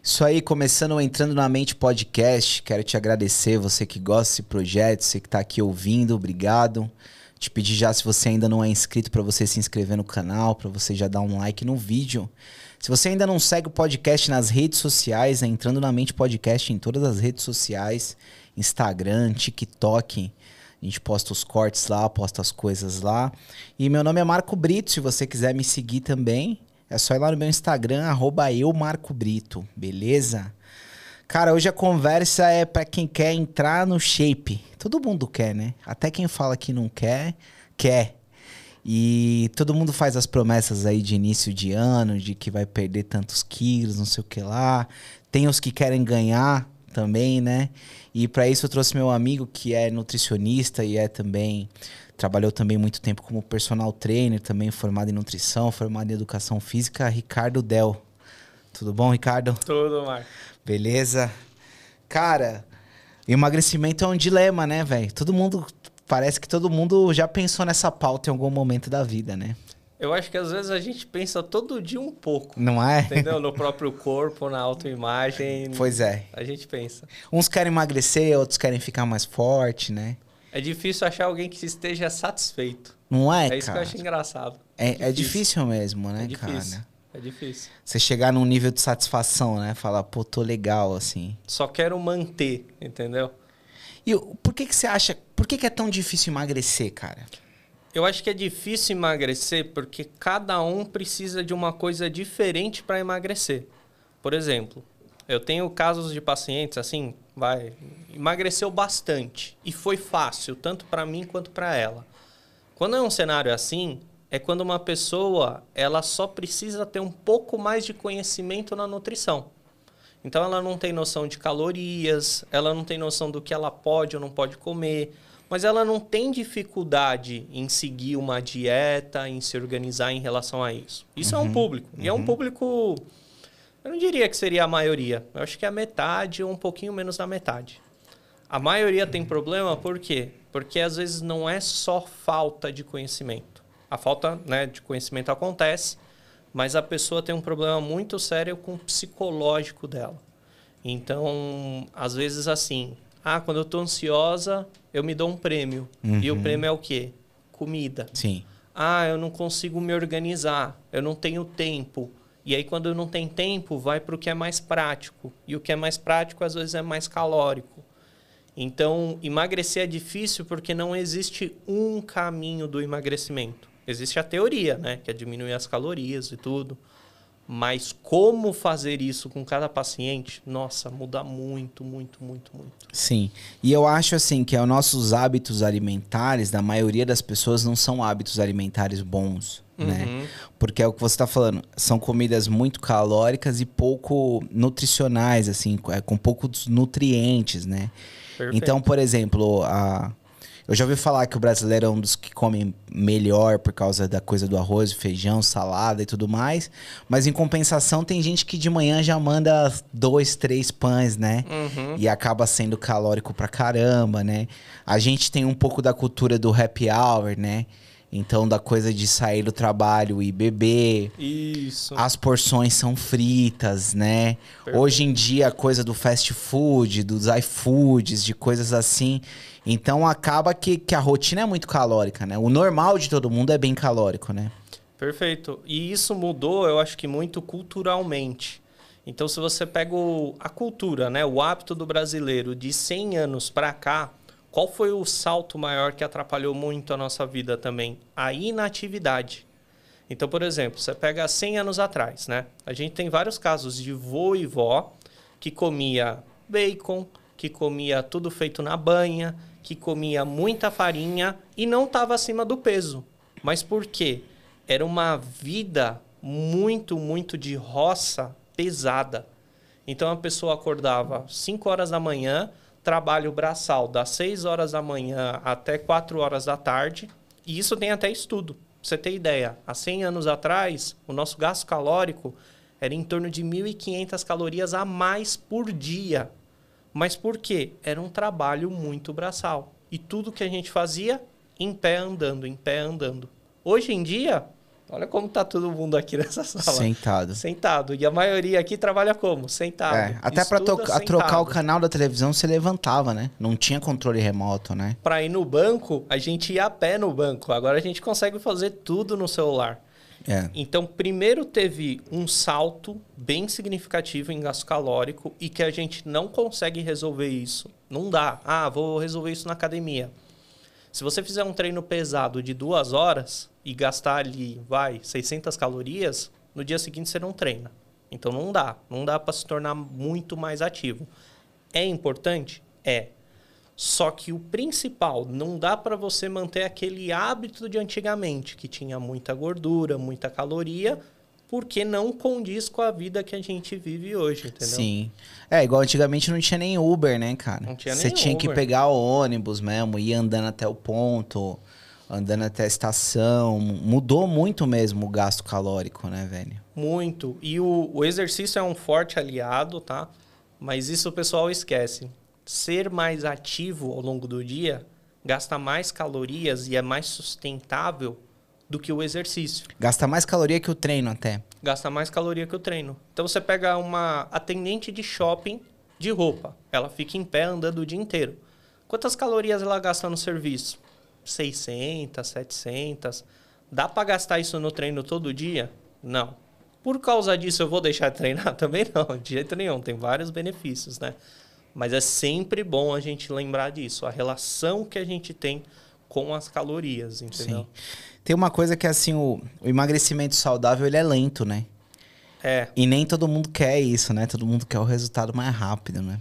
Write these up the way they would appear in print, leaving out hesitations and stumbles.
Isso aí, começando o Entrando na Mente Podcast, quero te agradecer, você que gosta desse projeto, você que está aqui ouvindo, obrigado. Te pedir já, se você ainda não é inscrito, para você se inscrever no canal, para você já dar um like no vídeo. Se você ainda não segue o podcast nas redes sociais, é Entrando na Mente Podcast em todas as redes sociais, Instagram, TikTok, a gente posta os cortes lá, posta as coisas lá. E meu nome é Marco Brito, se você quiser me seguir também, é só ir lá no meu Instagram, @eumarcobrito, beleza? Cara, hoje a conversa é pra quem quer entrar no shape. Todo mundo quer, né? Até quem fala que não quer, quer. E todo mundo faz as promessas aí de início de ano, de que vai perder tantos quilos, não sei o que lá. Tem os que querem ganhar também, né? E pra isso eu trouxe meu amigo que é nutricionista e trabalhou também muito tempo como personal trainer, também formado em nutrição, formado em educação física, Ricardo Del. Tudo bom, Ricardo? Tudo, Marco. Beleza? Cara, emagrecimento é um dilema, né, velho? Parece que todo mundo já pensou nessa pauta em algum momento da vida, né? Eu acho que às vezes a gente pensa todo dia um pouco. Não é? Entendeu? No próprio corpo, na autoimagem. Pois é. A gente pensa. Uns querem emagrecer, outros querem ficar mais forte, né? É difícil achar alguém que esteja satisfeito. Não é, É isso cara? que eu acho engraçado. É difícil mesmo, né, É difícil. cara? É difícil. Você chegar num nível de satisfação, né? Falar, pô, tô legal, assim. Só quero manter, entendeu? E por que você acha... Por que é tão difícil emagrecer, cara? Eu acho que é difícil emagrecer porque cada um precisa de uma coisa diferente para emagrecer. Por exemplo, eu tenho casos de pacientes assim, emagreceu bastante e foi fácil, tanto para mim quanto para ela. Quando é um cenário assim, é quando uma pessoa ela só precisa ter um pouco mais de conhecimento na nutrição. Então ela não tem noção de calorias, ela não tem noção do que ela pode ou não pode comer, mas ela não tem dificuldade em seguir uma dieta, em se organizar em relação a isso. Isso é um público. E é um público, eu não diria que seria a maioria. Eu acho que é a metade ou um pouquinho menos da metade. A maioria tem problema por quê? Porque às vezes não é só falta de conhecimento. A falta, né, de conhecimento acontece, mas a pessoa tem um problema muito sério com o psicológico dela. Então, às vezes assim, quando eu estou ansiosa, eu me dou um prêmio. E o prêmio é o quê? Comida. Sim. Eu não consigo me organizar, eu não tenho tempo. E aí, quando eu não tenho tempo, vai para o que é mais prático. E o que é mais prático, às vezes, é mais calórico. Então, emagrecer é difícil porque não existe um caminho do emagrecimento. Existe a teoria, né? Que é diminuir as calorias e tudo. Mas como fazer isso com cada paciente, nossa, muda muito, muito, muito, muito. Sim. E eu acho assim que os nossos hábitos alimentares, da maioria das pessoas, não são hábitos alimentares bons, né? Porque é o que você está falando, são comidas muito calóricas e pouco nutricionais, assim, com poucos nutrientes, né? Perfeito. Então, por exemplo, eu já ouvi falar que o brasileiro é um dos que come melhor por causa da coisa do arroz, feijão, salada e tudo mais. Mas em compensação tem gente que de manhã já manda 2, 3 pães, né? E acaba sendo calórico pra caramba, né? A gente tem um pouco da cultura do happy hour, né? Então, da coisa de sair do trabalho e beber. Isso. As porções são fritas, né? Perfeito. Hoje em dia, a coisa do fast food, dos iFoods, de coisas assim. Então, acaba que a rotina é muito calórica, né? O normal de todo mundo é bem calórico, né? Perfeito. E isso mudou, eu acho que muito culturalmente. Então, se você pega a cultura, né? O hábito do brasileiro de 100 anos para cá, qual foi o salto maior que atrapalhou muito a nossa vida também? A inatividade. Então, por exemplo, você pega 100 anos atrás, né? A gente tem vários casos de vô e vó que comia bacon, que comia tudo feito na banha, que comia muita farinha e não estava acima do peso. Mas por quê? Era uma vida muito, muito de roça pesada. Então, a pessoa acordava 5 horas da manhã, trabalho braçal das 6 horas da manhã até 4 horas da tarde. E isso tem até estudo. Pra você ter ideia, há 100 anos atrás, o nosso gasto calórico era em torno de 1.500 calorias a mais por dia. Mas por quê? Era um trabalho muito braçal. E tudo que a gente fazia, em pé andando, em pé andando. Hoje em dia, Olha como tá todo mundo aqui nessa sala. Sentado. Sentado. E a maioria aqui trabalha como? Sentado. Até pra trocar o canal da televisão, você levantava, né? Não tinha controle remoto, né? Pra ir no banco, a gente ia a pé no banco. Agora a gente consegue fazer tudo no celular. Então, primeiro teve um salto bem significativo em gasto calórico e que a gente não consegue resolver isso. Não dá. Vou resolver isso na academia. Se você fizer um treino pesado de 2 horas e gastar ali, 600 calorias, no dia seguinte você não treina. Então não dá. Não dá para se tornar muito mais ativo. É importante? É. Só que o principal, não dá para você manter aquele hábito de antigamente, que tinha muita gordura, muita caloria, porque não condiz com a vida que a gente vive hoje, entendeu? Sim. Igual antigamente não tinha nem Uber, né, cara? Não tinha nem Você tinha Uber. que pegar o ônibus mesmo, ir andando até o ponto, andando até a estação. Mudou muito mesmo o gasto calórico, né, velho? Muito. E o exercício é um forte aliado, tá? Mas isso o pessoal esquece. Ser mais ativo ao longo do dia gasta mais calorias e é mais sustentável do que o exercício. Gasta mais caloria que o treino até. Gasta mais caloria que o treino. Então você pega uma atendente de shopping de roupa. Ela fica em pé andando o dia inteiro. Quantas calorias ela gasta no serviço? 600, 700. Dá para gastar isso no treino todo dia? Não. Por causa disso eu vou deixar de treinar? Também não, de jeito nenhum. Tem vários benefícios, né? Mas é sempre bom a gente lembrar disso. A relação que a gente tem com as calorias, entendeu? Sim. Tem uma coisa que, assim, o emagrecimento saudável, ele é lento, né? E nem todo mundo quer isso, né? Todo mundo quer o resultado mais rápido, né?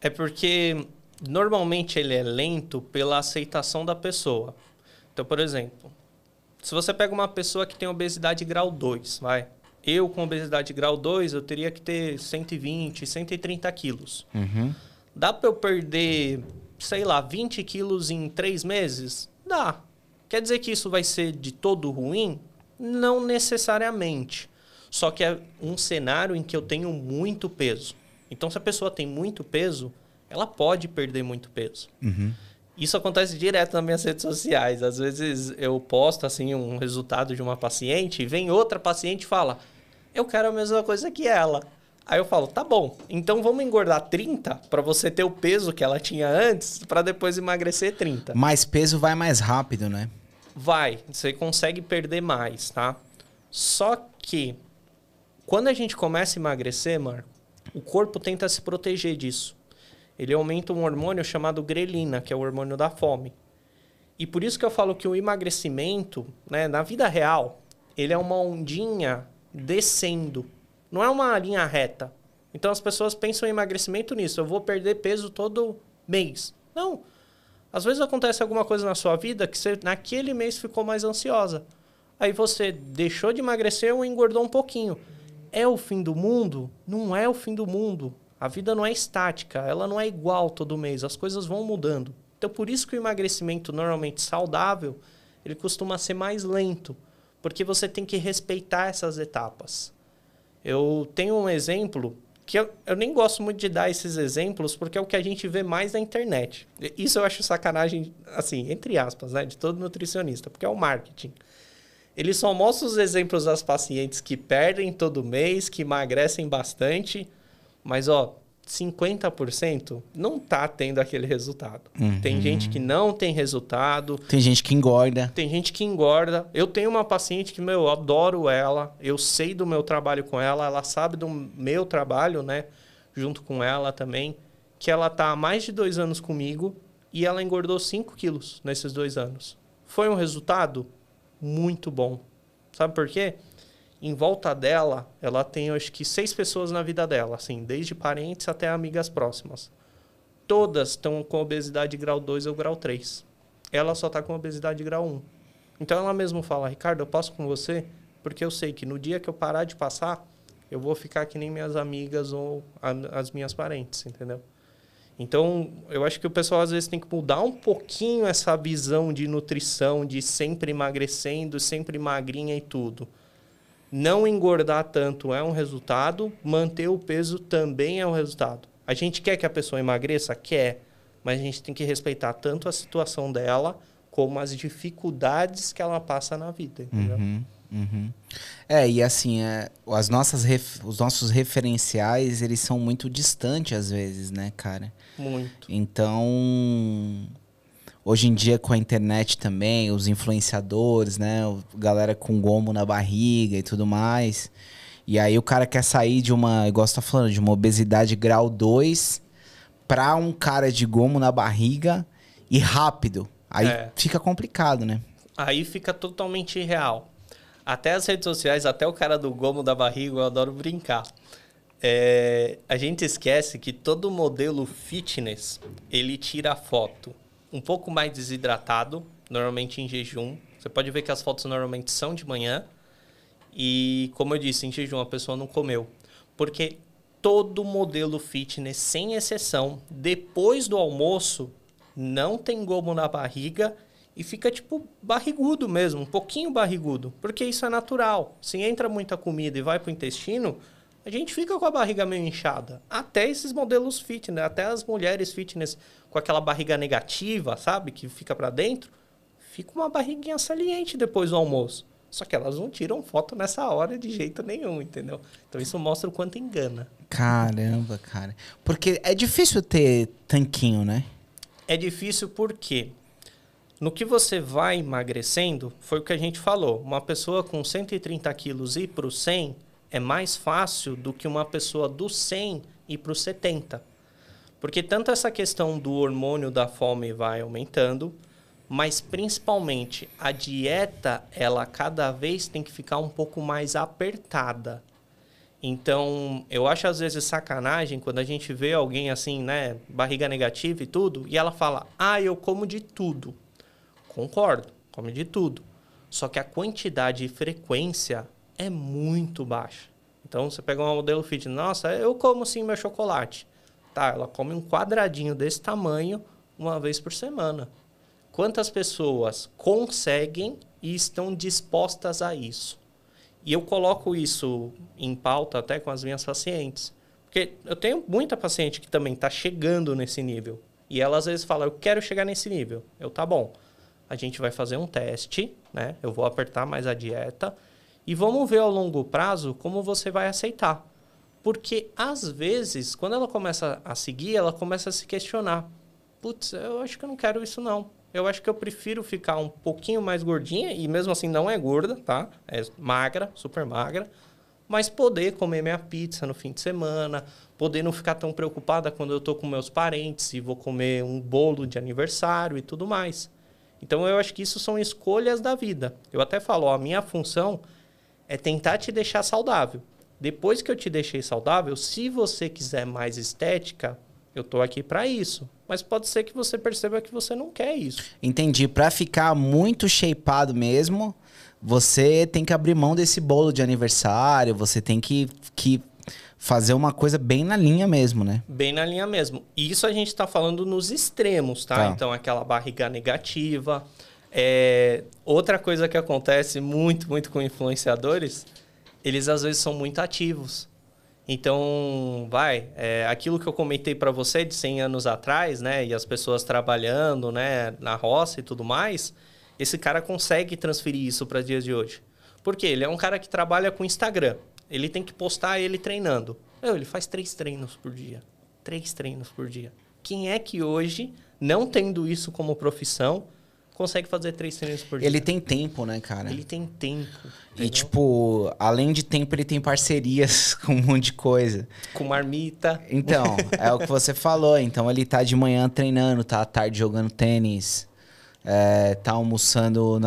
É porque, normalmente, ele é lento pela aceitação da pessoa. Então, por exemplo, se você pega uma pessoa que tem obesidade grau 2, eu com obesidade grau 2, eu teria que ter 120, 130 quilos. Uhum. Dá para eu perder, 20 quilos em 3 meses? Dá. Quer dizer que isso vai ser de todo ruim? Não necessariamente. Só que é um cenário em que eu tenho muito peso. Então, se a pessoa tem muito peso, ela pode perder muito peso. Uhum. Isso acontece direto nas minhas redes sociais. Às vezes eu posto assim um resultado de uma paciente e vem outra paciente e fala: eu quero a mesma coisa que ela. Aí eu falo: tá bom, então vamos engordar 30 para você ter o peso que ela tinha antes para depois emagrecer 30. Mais peso vai mais rápido, né? Vai, você consegue perder mais, tá? Só que quando a gente começa a emagrecer, Marco, o corpo tenta se proteger disso. Ele aumenta um hormônio chamado grelina, que é o hormônio da fome. E por isso que eu falo que o emagrecimento, né, na vida real, ele é uma ondinha descendo. Não é uma linha reta. Então as pessoas pensam em emagrecimento nisso. Eu vou perder peso todo mês. Não. Às vezes acontece alguma coisa na sua vida que você, naquele mês, ficou mais ansiosa. Aí você deixou de emagrecer ou engordou um pouquinho. É o fim do mundo? Não é o fim do mundo. A vida não é estática, ela não é igual todo mês, as coisas vão mudando. Então, por isso que o emagrecimento normalmente saudável, ele costuma ser mais lento, porque você tem que respeitar essas etapas. Eu tenho um exemplo, que eu nem gosto muito de dar esses exemplos, porque é o que a gente vê mais na internet. Isso eu acho sacanagem, assim, entre aspas, né, de todo nutricionista, porque é o marketing. Ele só mostra os exemplos das pacientes que perdem todo mês, que emagrecem bastante, mas, 50% não tá tendo aquele resultado. Uhum. Tem gente que não tem resultado. Tem gente que engorda. Tem gente que engorda. Eu tenho uma paciente que, eu adoro ela. Eu sei do meu trabalho com ela. Ela sabe do meu trabalho, né? Junto com ela também. Que ela tá há mais de 2 anos comigo e ela engordou 5 quilos nesses 2 anos. Foi um resultado muito bom. Sabe por quê? Em volta dela, ela tem, acho que, 6 pessoas na vida dela, assim, desde parentes até amigas próximas. Todas estão com obesidade grau 2 ou grau 3. Ela só está com obesidade grau 1. Então, ela mesma fala: Ricardo, eu passo com você porque eu sei que no dia que eu parar de passar, eu vou ficar que nem minhas amigas ou as minhas parentes, entendeu? Então, eu acho que o pessoal, às vezes, tem que mudar um pouquinho essa visão de nutrição, de sempre emagrecendo, sempre magrinha e tudo. Não engordar tanto é um resultado, manter o peso também é um resultado. A gente quer que a pessoa emagreça? Quer, mas a gente tem que respeitar tanto a situação dela como as dificuldades que ela passa na vida, entendeu? Uhum. Uhum. E assim, os nossos referenciais, eles são muito distantes às vezes, né, cara? Muito. Então, hoje em dia com a internet também, os influenciadores, né, galera com gomo na barriga e tudo mais. E aí o cara quer sair de uma, igual você tá falando, de uma obesidade grau 2 pra um cara de gomo na barriga e rápido. Aí fica complicado, né? Aí fica totalmente irreal. Até as redes sociais, até o cara do gomo da barriga, eu adoro brincar. A gente esquece que todo modelo fitness, ele tira a foto um pouco mais desidratado, normalmente em jejum. Você pode ver que as fotos normalmente são de manhã. E, como eu disse, em jejum a pessoa não comeu. Porque todo modelo fitness, sem exceção, depois do almoço, não tem gomo na barriga e fica, tipo, barrigudo mesmo, um pouquinho barrigudo. Porque isso é natural. Se entra muita comida e vai pro intestino, a gente fica com a barriga meio inchada. Até esses modelos fitness, até as mulheres fitness com aquela barriga negativa, sabe? Que fica para dentro, fica uma barriguinha saliente depois do almoço. Só que elas não tiram foto nessa hora de jeito nenhum, entendeu? Então isso mostra o quanto engana. Caramba, cara. Porque é difícil ter tanquinho, né? É difícil porque no que você vai emagrecendo, foi o que a gente falou. Uma pessoa com 130 quilos ir para o 100 é mais fácil do que uma pessoa do 100 ir para o 70. Porque tanto essa questão do hormônio da fome vai aumentando, mas principalmente a dieta, ela cada vez tem que ficar um pouco mais apertada. Então, eu acho às vezes sacanagem quando a gente vê alguém assim, né, barriga negativa e tudo, e ela fala, eu como de tudo. Concordo, come de tudo. Só que a quantidade e frequência é muito baixa. Então, você pega uma modelo fitness, nossa, eu como sim meu chocolate. Tá, ela come um quadradinho desse tamanho uma vez por semana. Quantas pessoas conseguem e estão dispostas a isso? E eu coloco isso em pauta até com as minhas pacientes. Porque eu tenho muita paciente que também está chegando nesse nível. E ela às vezes fala, eu quero chegar nesse nível. Tá bom. A gente vai fazer um teste, né? Eu vou apertar mais a dieta. E vamos ver ao longo prazo como você vai aceitar. Porque, às vezes, quando ela começa a seguir, ela começa a se questionar. Putz, eu acho que eu não quero isso não. Eu acho que eu prefiro ficar um pouquinho mais gordinha, e mesmo assim não é gorda, tá? É magra, super magra. Mas poder comer minha pizza no fim de semana, poder não ficar tão preocupada quando eu tô com meus parentes e vou comer um bolo de aniversário e tudo mais. Então, eu acho que isso são escolhas da vida. Eu até falo, a minha função é tentar te deixar saudável. Depois que eu te deixei saudável, se você quiser mais estética, eu tô aqui para isso. Mas pode ser que você perceba que você não quer isso. Entendi. Para ficar muito shapeado mesmo, você tem que abrir mão desse bolo de aniversário, você tem que fazer uma coisa bem na linha mesmo, né? Bem na linha mesmo. E isso a gente tá falando nos extremos, tá? Então, aquela barriga negativa. Outra coisa que acontece muito, muito com influenciadores, eles às vezes são muito ativos. Então, aquilo que eu comentei para você de 100 anos atrás, né? E as pessoas trabalhando, né? Na roça e tudo mais, esse cara consegue transferir isso para dias de hoje. Por quê? Ele é um cara que trabalha com Instagram. Ele tem que postar ele treinando. Ele faz 3 treinos por dia. 3 treinos por dia. Quem é que hoje, não tendo isso como profissão, consegue fazer 3 treinos por dia? Ele tem tempo, né, cara? Ele tem tempo. E, tipo, além de tempo, ele tem parcerias com um monte de coisa. Com marmita. Então, é o que você falou. Então, ele tá de manhã treinando, tá à tarde jogando tênis, tá almoçando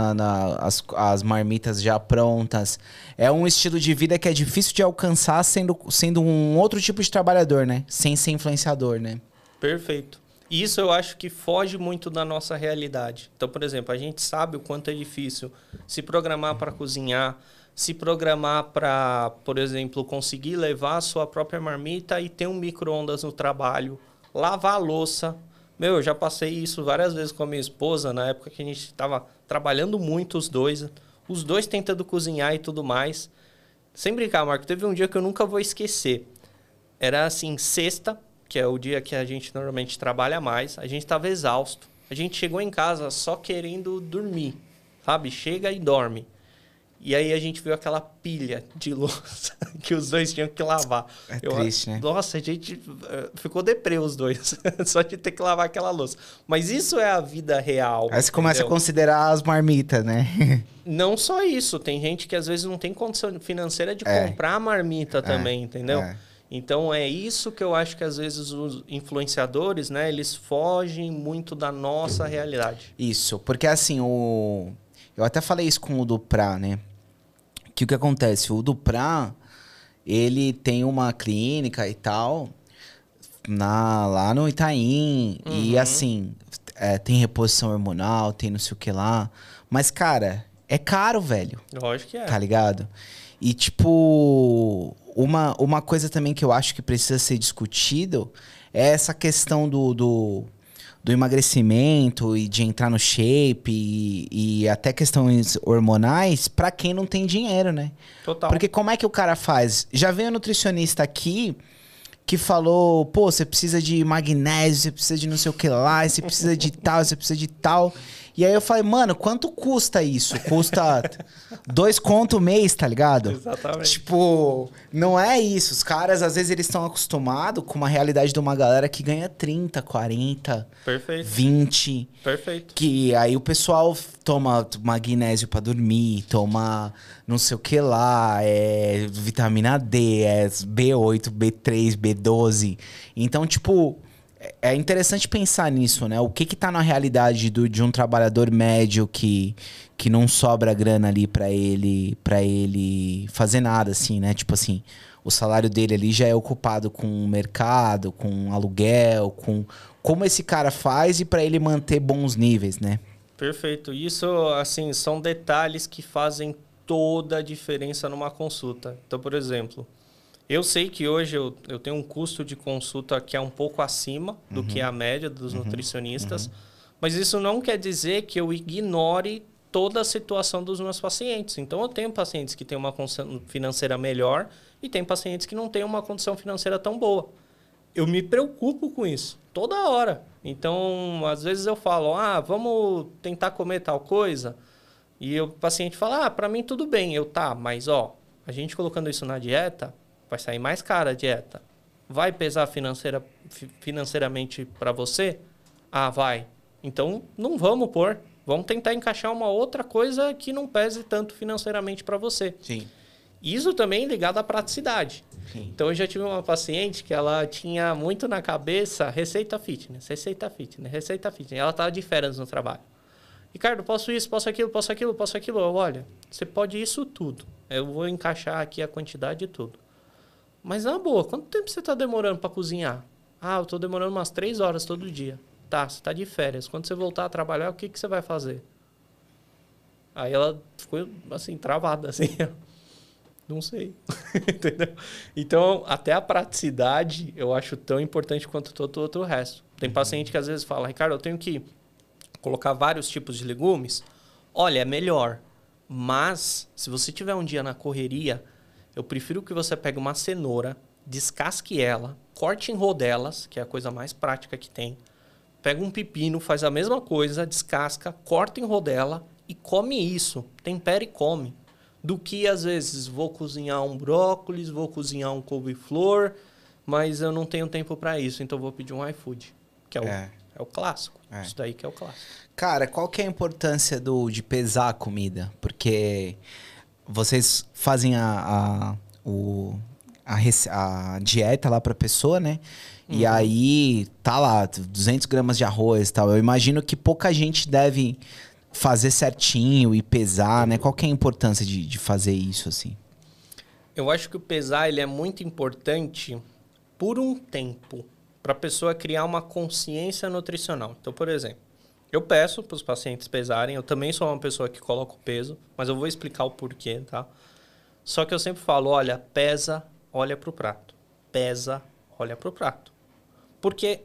as marmitas já prontas. É um estilo de vida que é difícil de alcançar sendo um outro tipo de trabalhador, né? Sem ser influenciador, né? Perfeito. Isso eu acho que foge muito da nossa realidade. Então, por exemplo, a gente sabe o quanto é difícil se programar para cozinhar, se programar para, por exemplo, conseguir levar a sua própria marmita e ter um micro-ondas no trabalho, lavar a louça. Eu já passei isso várias vezes com a minha esposa, na época que a gente estava trabalhando muito os dois tentando cozinhar e tudo mais. Sem brincar, Marco, teve um dia que eu nunca vou esquecer. Era assim, sexta, que é o dia que a gente normalmente trabalha mais, a gente estava exausto. A gente chegou em casa só querendo dormir, sabe? Chega e dorme. E aí a gente viu aquela pilha de louça que os dois tinham que lavar. É triste, né? Nossa, a gente ficou deprê os dois, só de ter que lavar aquela louça. Mas isso é a vida real. Aí você começa a considerar as marmitas, né? Não só isso, tem gente que às vezes não tem condição financeira de comprar a marmita também, entendeu? Então é isso que eu acho que às vezes os influenciadores, né, eles fogem muito da nossa realidade. Isso, porque assim, eu até falei isso com o Duprá, né? Que o que acontece? O Duprá, ele tem uma clínica e tal, lá no Itaim, e assim, tem reposição hormonal, tem não sei o que lá, mas, cara, é caro, velho. Lógico que é. Tá ligado? E, tipo, uma coisa também que eu acho que precisa ser discutido é essa questão do emagrecimento e de entrar no shape e até questões hormonais pra quem não tem dinheiro, né? Total. Porque como é que o cara faz? Já veio um nutricionista aqui que falou, pô, você precisa de magnésio, você precisa de não sei o que lá, você precisa de tal, você precisa de tal. E aí eu falei, mano, quanto custa isso? Custa 2 conto o mês, tá ligado? Exatamente. Tipo, não é isso. Os caras, às vezes, eles estão acostumados com uma realidade de uma galera que ganha 30, 40, Perfeito. 20. Perfeito. Que aí o pessoal toma magnésio pra dormir, toma não sei o que lá, vitamina D, B8, B3, B12. Então, tipo, é interessante pensar nisso, né? O que tá na realidade de um trabalhador médio que não sobra grana ali pra ele fazer nada, assim, né? Tipo assim, o salário dele ali já é ocupado com o mercado, com aluguel, com como esse cara faz e pra ele manter bons níveis, né? Perfeito. Isso, assim, são detalhes que fazem toda a diferença numa consulta. Então, por exemplo, eu sei que hoje eu tenho um custo de consulta que é um pouco acima do que a média dos nutricionistas, mas isso não quer dizer que eu ignore toda a situação dos meus pacientes. Então, eu tenho pacientes que têm uma condição financeira melhor e tem pacientes que não têm uma condição financeira tão boa. Eu me preocupo com isso toda hora. Então, às vezes eu falo, vamos tentar comer tal coisa. E o paciente fala, para mim tudo bem. Mas a gente colocando isso na dieta, vai sair mais cara a dieta. Vai pesar financeiramente para você? Vai. Então, não vamos pôr. Vamos tentar encaixar uma outra coisa que não pese tanto financeiramente para você. Sim. Isso também ligado à praticidade. Sim. Então, eu já tive uma paciente que ela tinha muito na cabeça receita fitness. Ela estava de férias no trabalho. Ricardo, posso isso, posso aquilo. Olha, você pode isso tudo. Eu vou encaixar aqui a quantidade de tudo. Mas, na boa, quanto tempo você está demorando para cozinhar? Eu estou demorando umas 3 horas todo dia. Tá, você está de férias. Quando você voltar a trabalhar, o que você vai fazer? Aí ela ficou, assim, travada, assim. Não sei. Entendeu? Então, até a praticidade eu acho tão importante quanto todo o outro resto. Tem paciente que às vezes fala, Ricardo, eu tenho que colocar vários tipos de legumes. Olha, é melhor. Mas, se você tiver um dia na correria, eu prefiro que você pegue uma cenoura, descasque ela, corte em rodelas, que é a coisa mais prática que tem. Pega um pepino, faz a mesma coisa, descasca, corta em rodela e come isso. Tempera e come. Do que, às vezes, vou cozinhar um brócolis, vou cozinhar um couve-flor, mas eu não tenho tempo para isso, então vou pedir um iFood, que é o clássico. Isso daí que é o clássico. Cara, qual que é a importância de pesar a comida? Porque vocês fazem a dieta lá pra pessoa, né? E aí tá lá, 200 gramas de arroz e tal. Eu imagino que pouca gente deve fazer certinho e pesar, né? Qual que é a importância de fazer isso, assim? Eu acho que o pesar ele é muito importante por um tempo, para a pessoa criar uma consciência nutricional. Então, por exemplo, eu peço para os pacientes pesarem, eu também sou uma pessoa que coloca o peso, mas eu vou explicar o porquê, tá? Só que eu sempre falo, olha, pesa, olha para o prato. Pesa, olha para o prato. Porque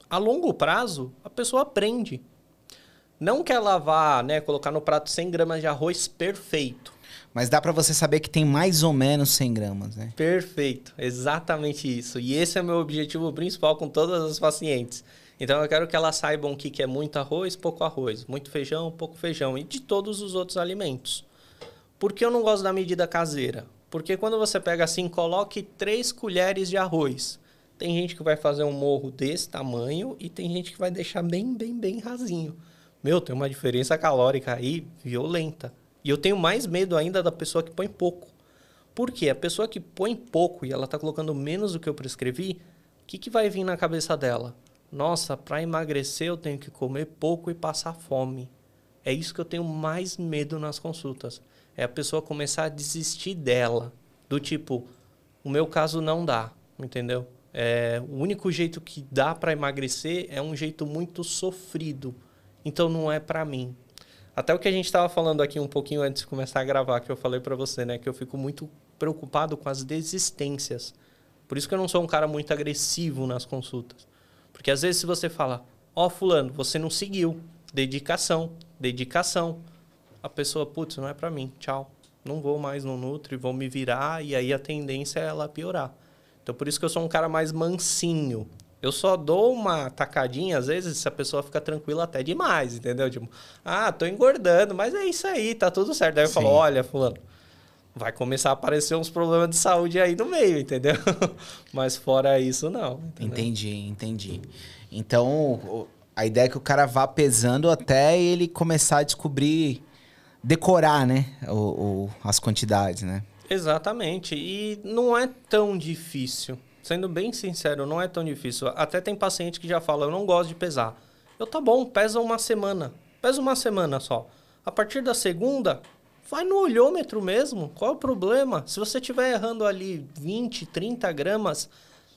a longo prazo, a pessoa aprende. Não quer lavar, né, colocar no prato 100 gramas de arroz perfeito. Mas dá pra você saber que tem mais ou menos 100 gramas, né? Perfeito, exatamente isso. E esse é o meu objetivo principal com todas as pacientes. Então, eu quero que elas saibam o que é muito arroz, pouco arroz. Muito feijão, pouco feijão. E de todos os outros alimentos. Por que eu não gosto da medida caseira? Porque quando você pega assim, coloque 3 colheres de arroz. Tem gente que vai fazer um morro desse tamanho e tem gente que vai deixar bem rasinho. Meu, tem uma diferença calórica aí violenta. E eu tenho mais medo ainda da pessoa que põe pouco. Por quê? A pessoa que põe pouco e ela está colocando menos do que eu prescrevi, o que vai vir na cabeça dela? Nossa, para emagrecer eu tenho que comer pouco e passar fome. É isso que eu tenho mais medo nas consultas. É a pessoa começar a desistir dela. Do tipo, o meu caso não dá, entendeu? O único jeito que dá para emagrecer é um jeito muito sofrido. Então não é para mim. Até o que a gente estava falando aqui um pouquinho antes de começar a gravar, que eu falei para você, né? Que eu fico muito preocupado com as desistências. Por isso que eu não sou um cara muito agressivo nas consultas. Porque às vezes se você fala, ó, fulano, você não seguiu. Dedicação. A pessoa, putz, não é para mim, tchau. Não vou mais no Nutri, vou me virar e aí a tendência é ela piorar. Então por isso que eu sou um cara mais mansinho. Eu só dou uma tacadinha, às vezes, se a pessoa fica tranquila até demais, entendeu? Tipo, tô engordando, mas é isso aí, tá tudo certo. Aí eu falo, olha, fulano, vai começar a aparecer uns problemas de saúde aí no meio, entendeu? Mas fora isso, não. Entendeu? Entendi. Então, a ideia é que o cara vá pesando até ele começar a descobrir, decorar, né? As quantidades, né? Exatamente. E não é tão difícil. Sendo bem sincero, não é tão difícil. Até tem paciente que já fala, eu não gosto de pesar. Tá bom, pesa uma semana. Pesa uma semana só. A partir da segunda, vai no olhômetro mesmo. Qual é o problema? Se você estiver errando ali 20, 30 gramas,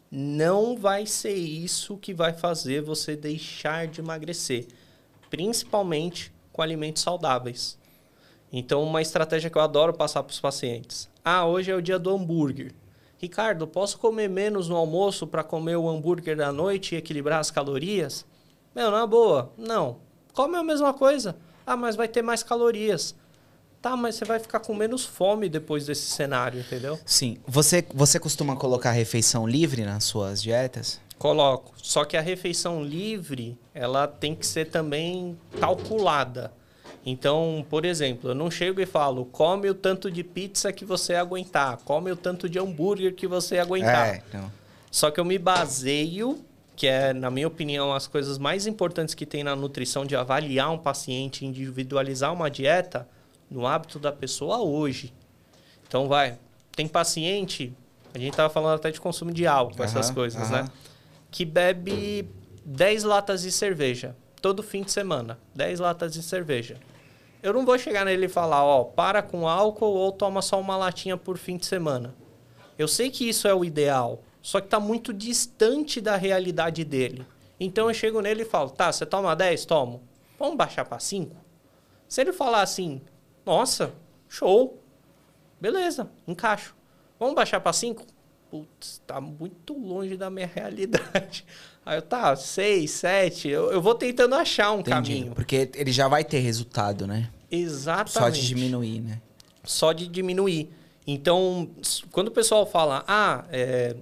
não vai ser isso que vai fazer você deixar de emagrecer. Principalmente com alimentos saudáveis. Então, uma estratégia que eu adoro passar para os pacientes. Hoje é o dia do hambúrguer. Ricardo, posso comer menos no almoço para comer o hambúrguer da noite e equilibrar as calorias? Na boa, não. Come a mesma coisa. Mas vai ter mais calorias. Tá, mas você vai ficar com menos fome depois desse cenário, entendeu? Sim. Você costuma colocar refeição livre nas suas dietas? Coloco. Só que a refeição livre, ela tem que ser também calculada. Então, por exemplo, eu não chego e falo, come o tanto de pizza que você aguentar, come o tanto de hambúrguer que você aguentar. Só que eu me baseio, que é, na minha opinião, as coisas mais importantes que tem na nutrição de avaliar um paciente, individualizar uma dieta, no hábito da pessoa hoje. Então, tem paciente, a gente estava falando até de consumo de álcool, essas coisas, né? Que bebe 10 latas de cerveja, todo fim de semana, 10 latas de cerveja. Eu não vou chegar nele e falar, para com álcool ou toma só uma latinha por fim de semana. Eu sei que isso é o ideal, só que está muito distante da realidade dele. Então eu chego nele e falo, tá, você toma 10? Tomo. Vamos baixar para 5? Se ele falar assim, nossa, show, beleza, encaixo. Vamos baixar para 5? Putz, tá muito longe da minha realidade. Aí eu, 6, 7, eu vou tentando achar um caminho. Porque ele já vai ter resultado, né? Exatamente. Só de diminuir, né? Só de diminuir. Então, quando o pessoal fala,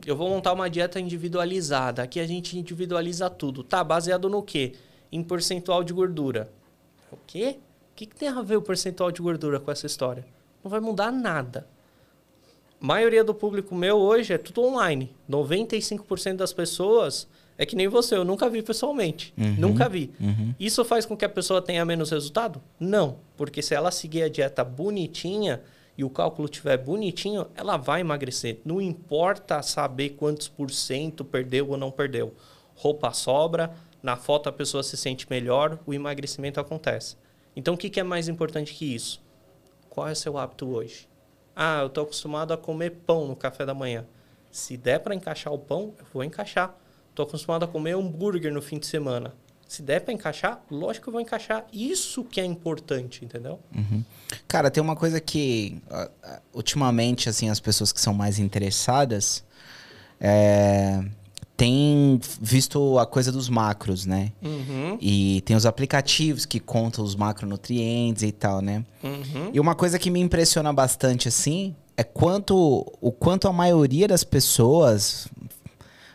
eu vou montar uma dieta individualizada, aqui a gente individualiza tudo. Tá, baseado no quê? Em percentual de gordura. O quê? O que tem a ver o percentual de gordura com essa história? Não vai mudar nada. A maioria do público meu hoje é tudo online. 95% das pessoas é que nem você, eu nunca vi pessoalmente. Nunca vi. Isso faz com que a pessoa tenha menos resultado? Não. Porque se ela seguir a dieta bonitinha e o cálculo estiver bonitinho, ela vai emagrecer. Não importa saber quantos % perdeu ou não perdeu. Roupa sobra, na foto a pessoa se sente melhor, o emagrecimento acontece. Então, o que é mais importante que isso? Qual é o seu hábito hoje? Eu estou acostumado a comer pão no café da manhã. Se der para encaixar o pão, eu vou encaixar. Estou acostumado a comer hambúrguer no fim de semana. Se der para encaixar, lógico que eu vou encaixar. Isso que é importante, entendeu? Cara, tem uma coisa que ultimamente, assim, as pessoas que são mais interessadas têm visto a coisa dos macros, né? E tem os aplicativos que contam os macronutrientes e tal, né? E uma coisa que me impressiona bastante, assim, é o quanto a maioria das pessoas,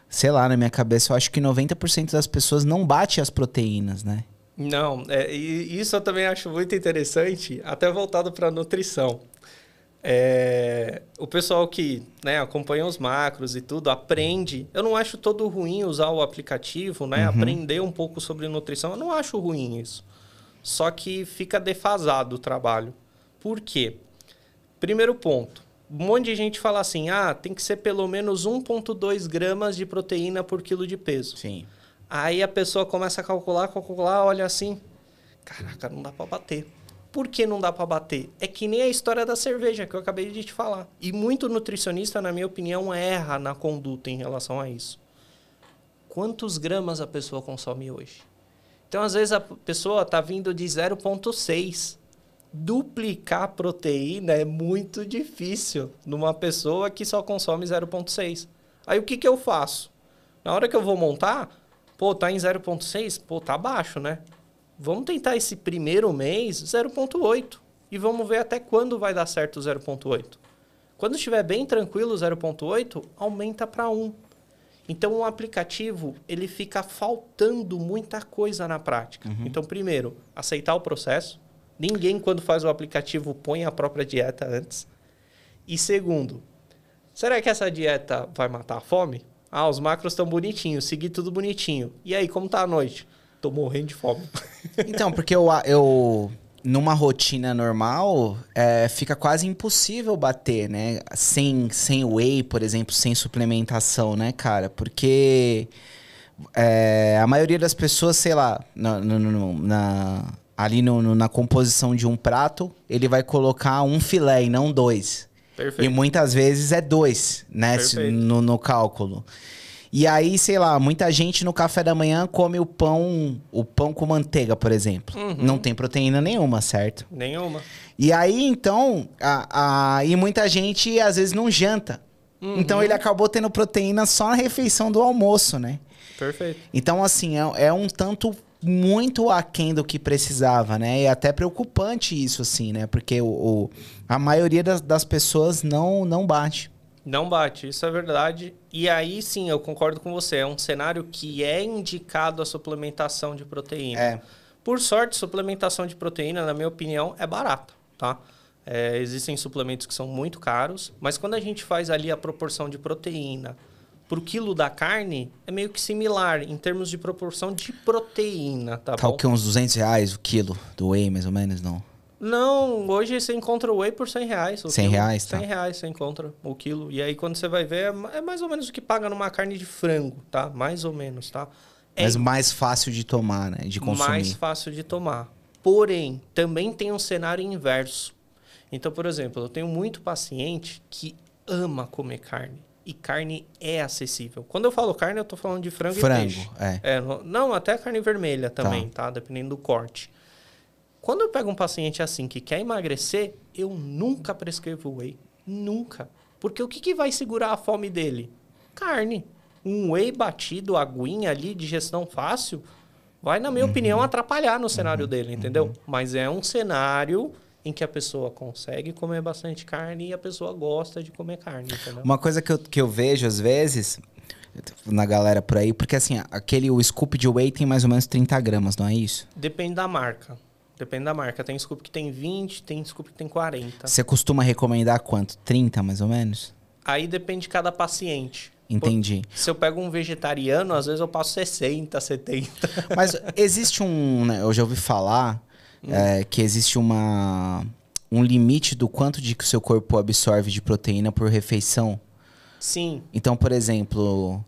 sei lá, na minha cabeça, eu acho que 90% das pessoas não bate as proteínas, né? Não, e isso eu também acho muito interessante, até voltado para a nutrição. O pessoal que, né, acompanha os macros e tudo, aprende. Eu não acho todo ruim usar o aplicativo, né? Aprender um pouco sobre nutrição. Eu não acho ruim isso. Só que fica defasado o trabalho. Por quê? Primeiro ponto. Um monte de gente fala assim, tem que ser pelo menos 1,2 gramas de proteína por quilo de peso. Sim. Aí a pessoa começa a calcular, olha assim, caraca, não dá para bater. Por que não dá para bater? É que nem a história da cerveja que eu acabei de te falar. E muito nutricionista, na minha opinião, erra na conduta em relação a isso. Quantos gramas a pessoa consome hoje? Então, às vezes, a pessoa está vindo de 0,6. Duplicar a proteína é muito difícil numa pessoa que só consome 0,6. Aí, o que eu faço? Na hora que eu vou montar, tá em 0,6, tá baixo, né? Vamos tentar esse primeiro mês 0,8 e vamos ver até quando vai dar certo o 0,8. Quando estiver bem tranquilo o 0,8, aumenta para 1. Então, o aplicativo, ele fica faltando muita coisa na prática. Então, primeiro, aceitar o processo. Ninguém, quando faz o aplicativo, põe a própria dieta antes. E segundo, será que essa dieta vai matar a fome? Os macros estão bonitinhos, segui tudo bonitinho. E aí, como tá a noite? Tô morrendo de fome. Então, porque eu numa rotina normal, fica quase impossível bater, né? Sem whey, por exemplo, sem suplementação, né, cara? Porque a maioria das pessoas, sei lá, ali na composição de um prato, ele vai colocar um filé e não 2. Perfeito. E muitas vezes é 2, né? No cálculo. E aí, sei lá, muita gente no café da manhã come o pão com manteiga, por exemplo. Não tem proteína nenhuma, certo? Nenhuma. E aí, então, e muita gente às vezes não janta. Então ele acabou tendo proteína só na refeição do almoço, né? Perfeito. Então, assim, é um tanto muito aquém do que precisava, né? E é até preocupante isso, assim, né? Porque a maioria das pessoas não bate. Não bate, isso é verdade. E aí, sim, eu concordo com você. É um cenário que é indicado a suplementação de proteína. Por sorte, suplementação de proteína, na minha opinião, é barata, tá? Existem suplementos que são muito caros, mas quando a gente faz ali a proporção de proteína pro quilo da carne, é meio que similar em termos de proporção de proteína, tá bom? O que, uns R$200 o quilo do whey, mais ou menos, não? Não, hoje você encontra o whey por R$100. R$100, tá? R$100 você encontra o quilo. E aí, quando você vai ver, é mais ou menos o que paga numa carne de frango, tá? Mais ou menos, tá? Mas mais fácil de tomar, né? De consumir. Mais fácil de tomar. Porém, também tem um cenário inverso. Então, por exemplo, eu tenho muito paciente que ama comer carne. E carne é acessível. Quando eu falo carne, eu tô falando de frango e peixe. Não, até carne vermelha também, tá? Dependendo do corte. Quando eu pego um paciente assim que quer emagrecer, eu nunca prescrevo whey. Nunca. Porque o que vai segurar a fome dele? Carne. Um whey batido, aguinha ali, digestão fácil, vai, na minha opinião, atrapalhar no cenário dele, entendeu? Mas é um cenário em que a pessoa consegue comer bastante carne e a pessoa gosta de comer carne, entendeu? Uma coisa que eu vejo, às vezes, na galera por aí, porque assim, o scoop de whey tem mais ou menos 30 gramas, não é isso? Depende da marca. Depende da marca. Tem scoop que tem 20, tem scoop que tem 40. Você costuma recomendar quanto? 30, mais ou menos? Aí depende de cada paciente. Entendi. Se eu pego um vegetariano, às vezes eu passo 60, 70. Mas existe né, eu já ouvi falar que existe um limite do quanto de que o seu corpo absorve de proteína por refeição. Sim. Então, por exemplo,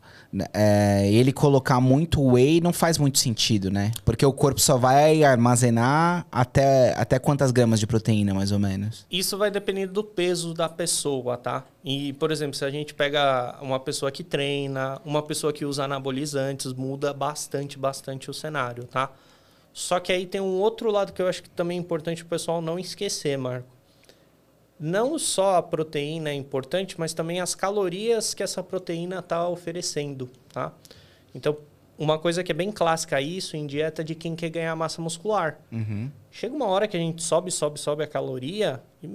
ele colocar muito whey não faz muito sentido, né? Porque o corpo só vai armazenar até quantas gramas de proteína, mais ou menos? Isso vai depender do peso da pessoa, tá? E, por exemplo, se a gente pega uma pessoa que treina, uma pessoa que usa anabolizantes, muda bastante o cenário, tá? Só que aí tem um outro lado que eu acho que também é importante o pessoal não esquecer, Marco. Não só a proteína é importante, mas também as calorias que essa proteína está oferecendo, tá? Então, uma coisa que é bem clássica isso em dieta de quem quer ganhar massa muscular. Chega uma hora que a gente sobe a caloria e,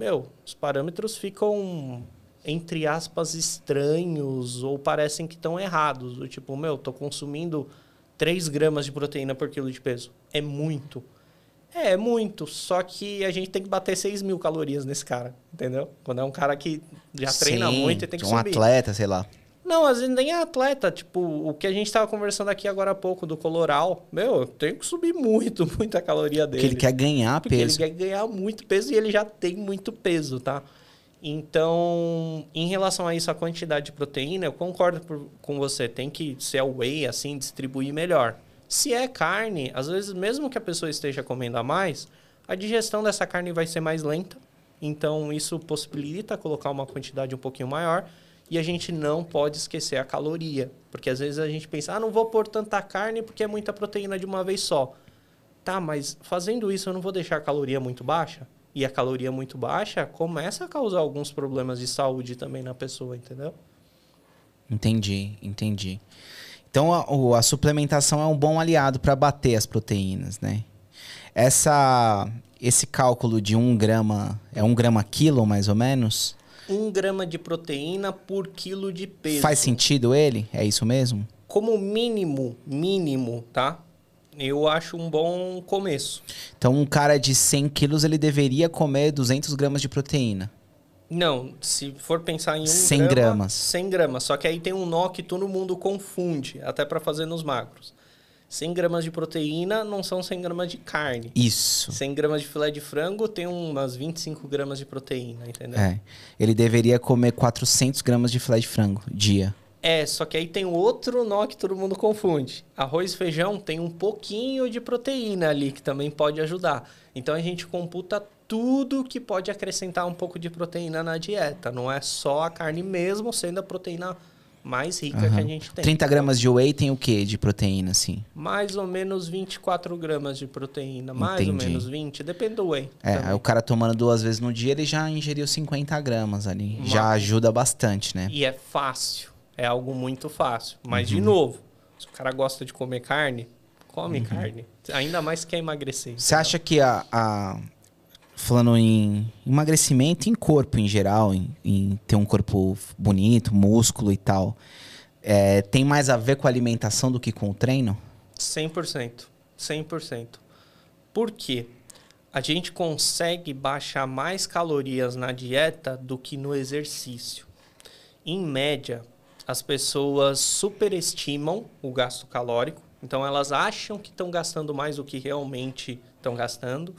os parâmetros ficam, entre aspas, estranhos ou parecem que estão errados. Do tipo, tô consumindo 3 gramas de proteína por quilo de peso. É muito. É muito, só que a gente tem que bater 6.000 calorias nesse cara, entendeu? Quando é um cara que já treina muito e tem que subir. Atleta, sei lá. Não, às vezes nem é atleta. Tipo, o que a gente tava conversando aqui agora há pouco do coloral. Meu, eu tenho que subir muita caloria dele. Porque ele quer ganhar peso. Porque ele quer ganhar muito peso e ele já tem muito peso, tá? Então, em relação a isso, a quantidade de proteína, eu concordo com você. Tem que ser a whey, assim, distribuir melhor. Se é carne, às vezes, mesmo que a pessoa esteja comendo a mais, a digestão dessa carne vai ser mais lenta. Então, isso possibilita colocar uma quantidade um pouquinho maior. E a gente não pode esquecer a caloria. Porque às vezes a gente pensa, não vou pôr tanta carne porque é muita proteína de uma vez só. Tá, mas fazendo isso eu não vou deixar a caloria muito baixa? E a caloria muito baixa começa a causar alguns problemas de saúde também na pessoa, entendeu? Entendi. Então a suplementação é um bom aliado para bater as proteínas, né? Esse cálculo de 1 grama, é 1 grama quilo mais ou menos? 1 grama de proteína por quilo de peso. Faz sentido ele? É isso mesmo? Como mínimo, tá? Eu acho um bom começo. Então um cara de 100 quilos ele deveria comer 200 gramas de proteína? Não, se for pensar em 100 gramas. 100 gramas. Só que aí tem um nó que todo mundo confunde, até para fazer nos macros. 100 gramas de proteína não são 100 gramas de carne. Isso. 100 gramas de filé de frango tem umas 25 gramas de proteína, entendeu? Ele deveria comer 400 gramas de filé de frango dia. Só que aí tem outro nó que todo mundo confunde. Arroz e feijão tem um pouquinho de proteína ali, que também pode ajudar. Então a gente computa tudo que pode acrescentar um pouco de proteína na dieta. Não é só a carne mesmo, sendo a proteína mais rica que a gente tem. 30 gramas de whey tem o que de proteína, assim? Mais ou menos 24 gramas de proteína. Mais ou menos 20, depende do whey. Aí o cara tomando 2 vezes no dia, ele já ingeriu 50 gramas ali. Já ajuda bastante, né? E é fácil. É algo muito fácil. Mas, de novo, se o cara gosta de comer carne, come carne. Ainda mais se quer emagrecer. Você acha que falando em emagrecimento, em corpo em geral, em ter um corpo bonito, músculo e tal, tem mais a ver com a alimentação do que com o treino? 100%. 100%. Por quê? A gente consegue baixar mais calorias na dieta do que no exercício. Em média, as pessoas superestimam o gasto calórico. Então, elas acham que estão gastando mais do que realmente estão gastando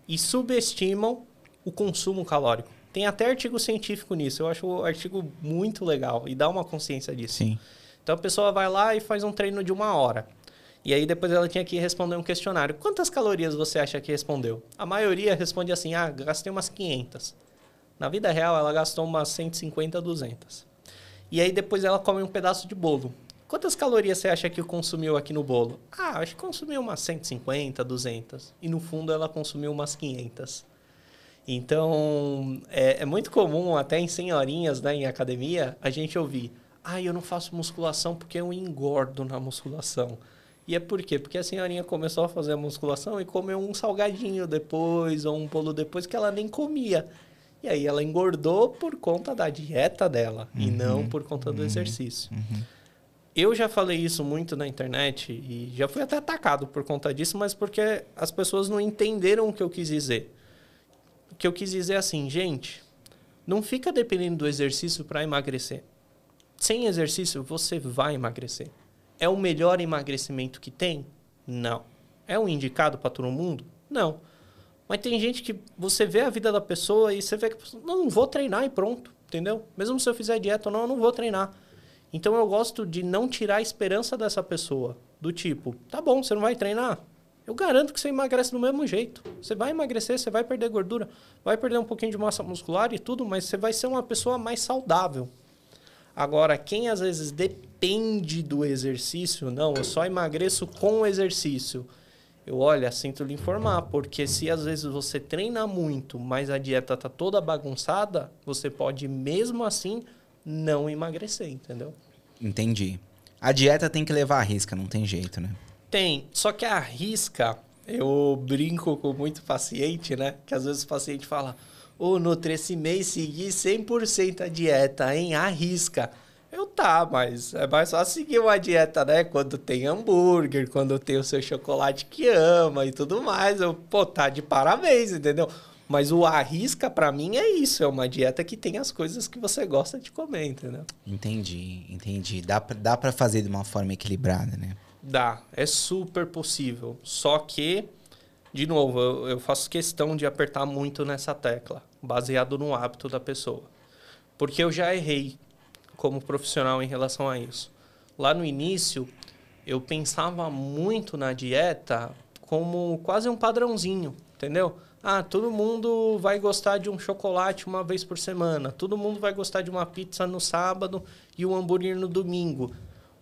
e subestimam o consumo calórico. Tem até artigo científico nisso. Eu acho o artigo muito legal e dá uma consciência disso. Sim. Então, a pessoa vai lá e faz um treino de 1 hora. E aí, depois ela tinha que responder um questionário. Quantas calorias você acha que respondeu? A maioria responde assim, gastei umas 500. Na vida real, ela gastou umas 150, 200. E aí, depois ela come um pedaço de bolo. Quantas calorias você acha que consumiu aqui no bolo? Acho que consumiu umas 150, 200. E no fundo ela consumiu umas 500. Então, é muito comum, até em senhorinhas, né, em academia, a gente ouvir: eu não faço musculação porque eu engordo na musculação. E é por quê? Porque a senhorinha começou a fazer a musculação e comeu um salgadinho depois, ou um bolo depois, que ela nem comia. E aí ela engordou por conta da dieta dela, e não por conta do exercício. Eu já falei isso muito na internet e já fui até atacado por conta disso, mas porque as pessoas não entenderam o que eu quis dizer. O que eu quis dizer é assim, gente, não fica dependendo do exercício para emagrecer. Sem exercício, você vai emagrecer. É o melhor emagrecimento que tem? Não. É um indicado para todo mundo? Não. Mas tem gente que você vê a vida da pessoa e você vê que a pessoa, não vou treinar e pronto, entendeu? Mesmo se eu fizer dieta ou não, eu não vou treinar. Então, eu gosto de não tirar a esperança dessa pessoa. Do tipo, tá bom, você não vai treinar? Eu garanto que você emagrece do mesmo jeito. Você vai emagrecer, você vai perder gordura, vai perder um pouquinho de massa muscular e tudo, mas você vai ser uma pessoa mais saudável. Agora, quem às vezes depende do exercício, não, eu só emagreço com o exercício. Sinto lhe informar, porque se às vezes você treina muito, mas a dieta tá toda bagunçada, você pode mesmo assim não emagrecer, entendeu? Entendi. A dieta tem que levar à risca, não tem jeito, né? Tem, só que a risca, eu brinco com muito paciente, né? Que às vezes o paciente fala, Nutri, esse mês segui 100% a dieta, hein? Arrisca. Mas é mais fácil seguir uma dieta, né? Quando tem hambúrguer, quando tem o seu chocolate que ama e tudo mais. Tá de parabéns, entendeu? Mas o arrisca, pra mim, é isso. É uma dieta que tem as coisas que você gosta de comer, entendeu? Entendi. Dá pra fazer de uma forma equilibrada, né? Dá. É super possível. Só que, de novo, eu faço questão de apertar muito nessa tecla, baseado no hábito da pessoa. Porque eu já errei como profissional em relação a isso. Lá no início, eu pensava muito na dieta como quase um padrãozinho, entendeu? Todo mundo vai gostar de um chocolate uma vez por semana. Todo mundo vai gostar de uma pizza no sábado e um hambúrguer no domingo.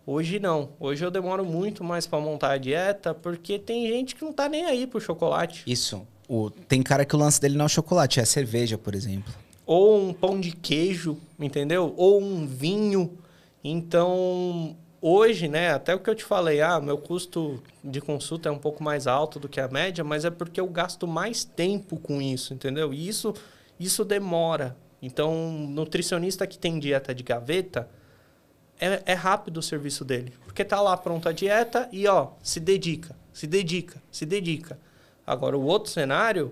Hoje não. Hoje eu demoro muito mais para montar a dieta porque tem gente que não tá nem aí pro chocolate. Isso. Tem cara que o lance dele não é o chocolate, é a cerveja, por exemplo. Ou um pão de queijo, entendeu? Ou um vinho. Então, hoje, né, até o que eu te falei, meu custo de consulta é um pouco mais alto do que a média, mas é porque eu gasto mais tempo com isso, entendeu? E isso demora. Então, nutricionista que tem dieta de gaveta, é rápido o serviço dele. Porque tá lá pronta a dieta e, se dedica. Agora, o outro cenário,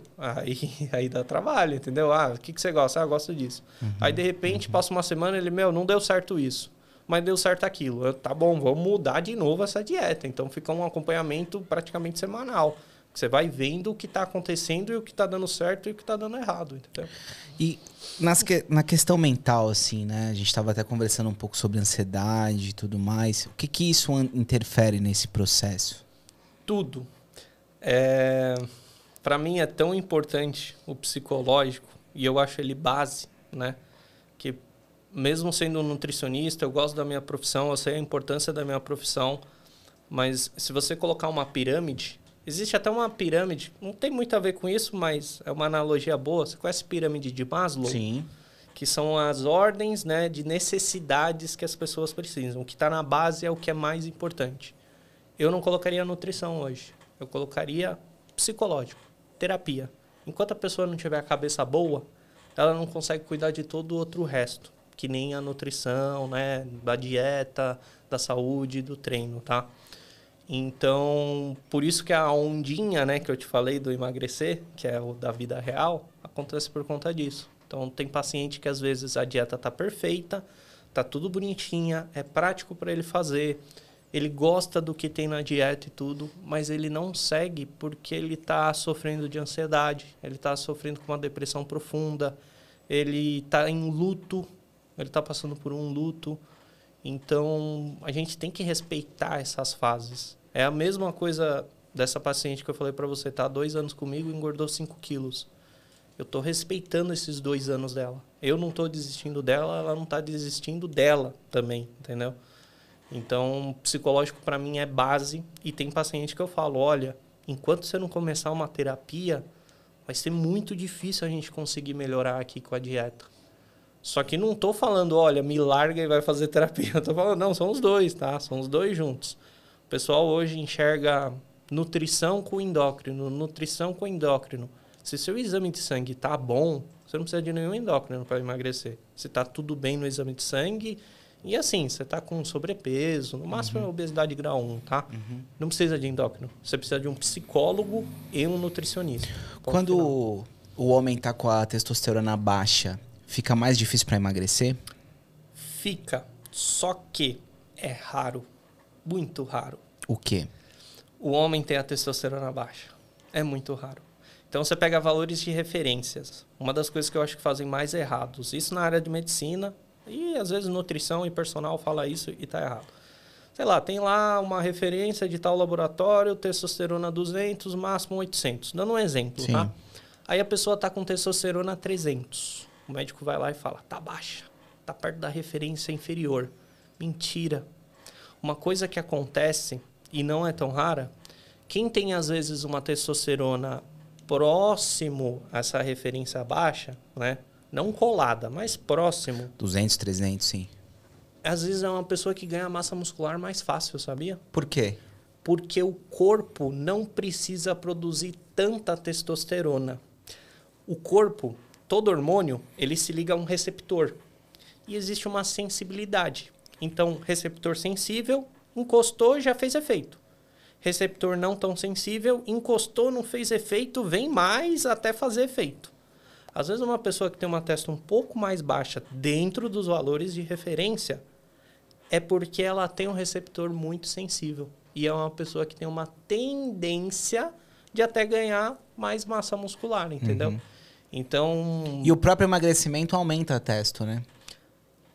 aí dá trabalho, entendeu? O que você gosta? Eu gosto disso. Aí, de repente, passa uma semana e ele, não deu certo isso, mas deu certo aquilo. Tá bom, vamos mudar de novo essa dieta. Então, fica um acompanhamento praticamente semanal. Você vai vendo o que está acontecendo e o que está dando certo e o que está dando errado, entendeu? E na questão mental, assim, né? A gente estava até conversando um pouco sobre ansiedade e tudo mais. O que isso interfere nesse processo? Tudo. Para mim é tão importante o psicológico e eu acho ele base, né? Que mesmo sendo um nutricionista, eu gosto da minha profissão, eu sei a importância da minha profissão, mas se você colocar uma pirâmide, existe até uma pirâmide, não tem muito a ver com isso, mas é uma analogia boa. Você conhece a pirâmide de Maslow? Sim. Que são as ordens, né, de necessidades que as pessoas precisam. O que está na base é o que é mais importante. Eu não colocaria nutrição hoje. Eu colocaria psicológico, terapia. Enquanto a pessoa não tiver a cabeça boa, ela não consegue cuidar de todo o outro resto, que nem a nutrição, né, da dieta, da saúde, do treino, tá? Então, por isso que a ondinha, né, que eu te falei do emagrecer, que é o da vida real, acontece por conta disso. Então, tem paciente que às vezes a dieta tá perfeita, tá tudo bonitinha, é prático para ele fazer, ele gosta do que tem na dieta e tudo, mas ele não segue porque ele está sofrendo de ansiedade, ele está sofrendo com uma depressão profunda, ele está em luto, ele está passando por um luto. Então, a gente tem que respeitar essas fases. É a mesma coisa dessa paciente que eu falei para você, tá há 2 anos comigo e engordou 5 quilos. Eu estou respeitando esses 2 anos dela. Eu não estou desistindo dela, ela não está desistindo dela também, entendeu? Então, psicológico para mim é base. E tem paciente que eu falo, olha, enquanto você não começar uma terapia, vai ser muito difícil a gente conseguir melhorar aqui com a dieta. Só que não estou falando, olha, me larga e vai fazer terapia. Eu estou falando, não, são os dois, tá? São os dois juntos. O pessoal hoje enxerga nutrição com endócrino, nutrição com endócrino. Se seu exame de sangue tá bom, você não precisa de nenhum endócrino para emagrecer. Se tá tudo bem no exame de sangue, e assim, você tá com sobrepeso, no máximo é obesidade grau 1, tá? Não precisa de endócrino. Você precisa de um psicólogo e um nutricionista. Quando o homem tá com a testosterona baixa, fica mais difícil para emagrecer? Fica, só que é raro, muito raro. O quê? O homem tem a testosterona baixa. É muito raro. Então, você pega valores de referências. Uma das coisas que eu acho que fazem mais errados, isso na área de medicina, e às vezes nutrição e personal fala isso e está errado. Sei lá, tem lá uma referência de tal laboratório, testosterona 200, máximo 800. Dando um exemplo, Sim. tá? Aí a pessoa está com testosterona 300. O médico vai lá e fala, tá baixa, tá perto da referência inferior. Mentira. Uma coisa que acontece, e não é tão rara, quem tem às vezes uma testosterona próximo a essa referência baixa, né? Não colada, mas próximo. 200, 300, sim. Às vezes é uma pessoa que ganha massa muscular mais fácil, sabia? Por quê? Porque o corpo não precisa produzir tanta testosterona. O corpo, todo hormônio, ele se liga a um receptor. E existe uma sensibilidade. Então, receptor sensível, encostou, já fez efeito. Receptor não tão sensível, encostou, não fez efeito, vem mais até fazer efeito. Às vezes, uma pessoa que tem uma testa um pouco mais baixa dentro dos valores de referência é porque ela tem um receptor muito sensível. E é uma pessoa que tem uma tendência de até ganhar mais massa muscular, entendeu? Então... E o próprio emagrecimento aumenta a testo, né?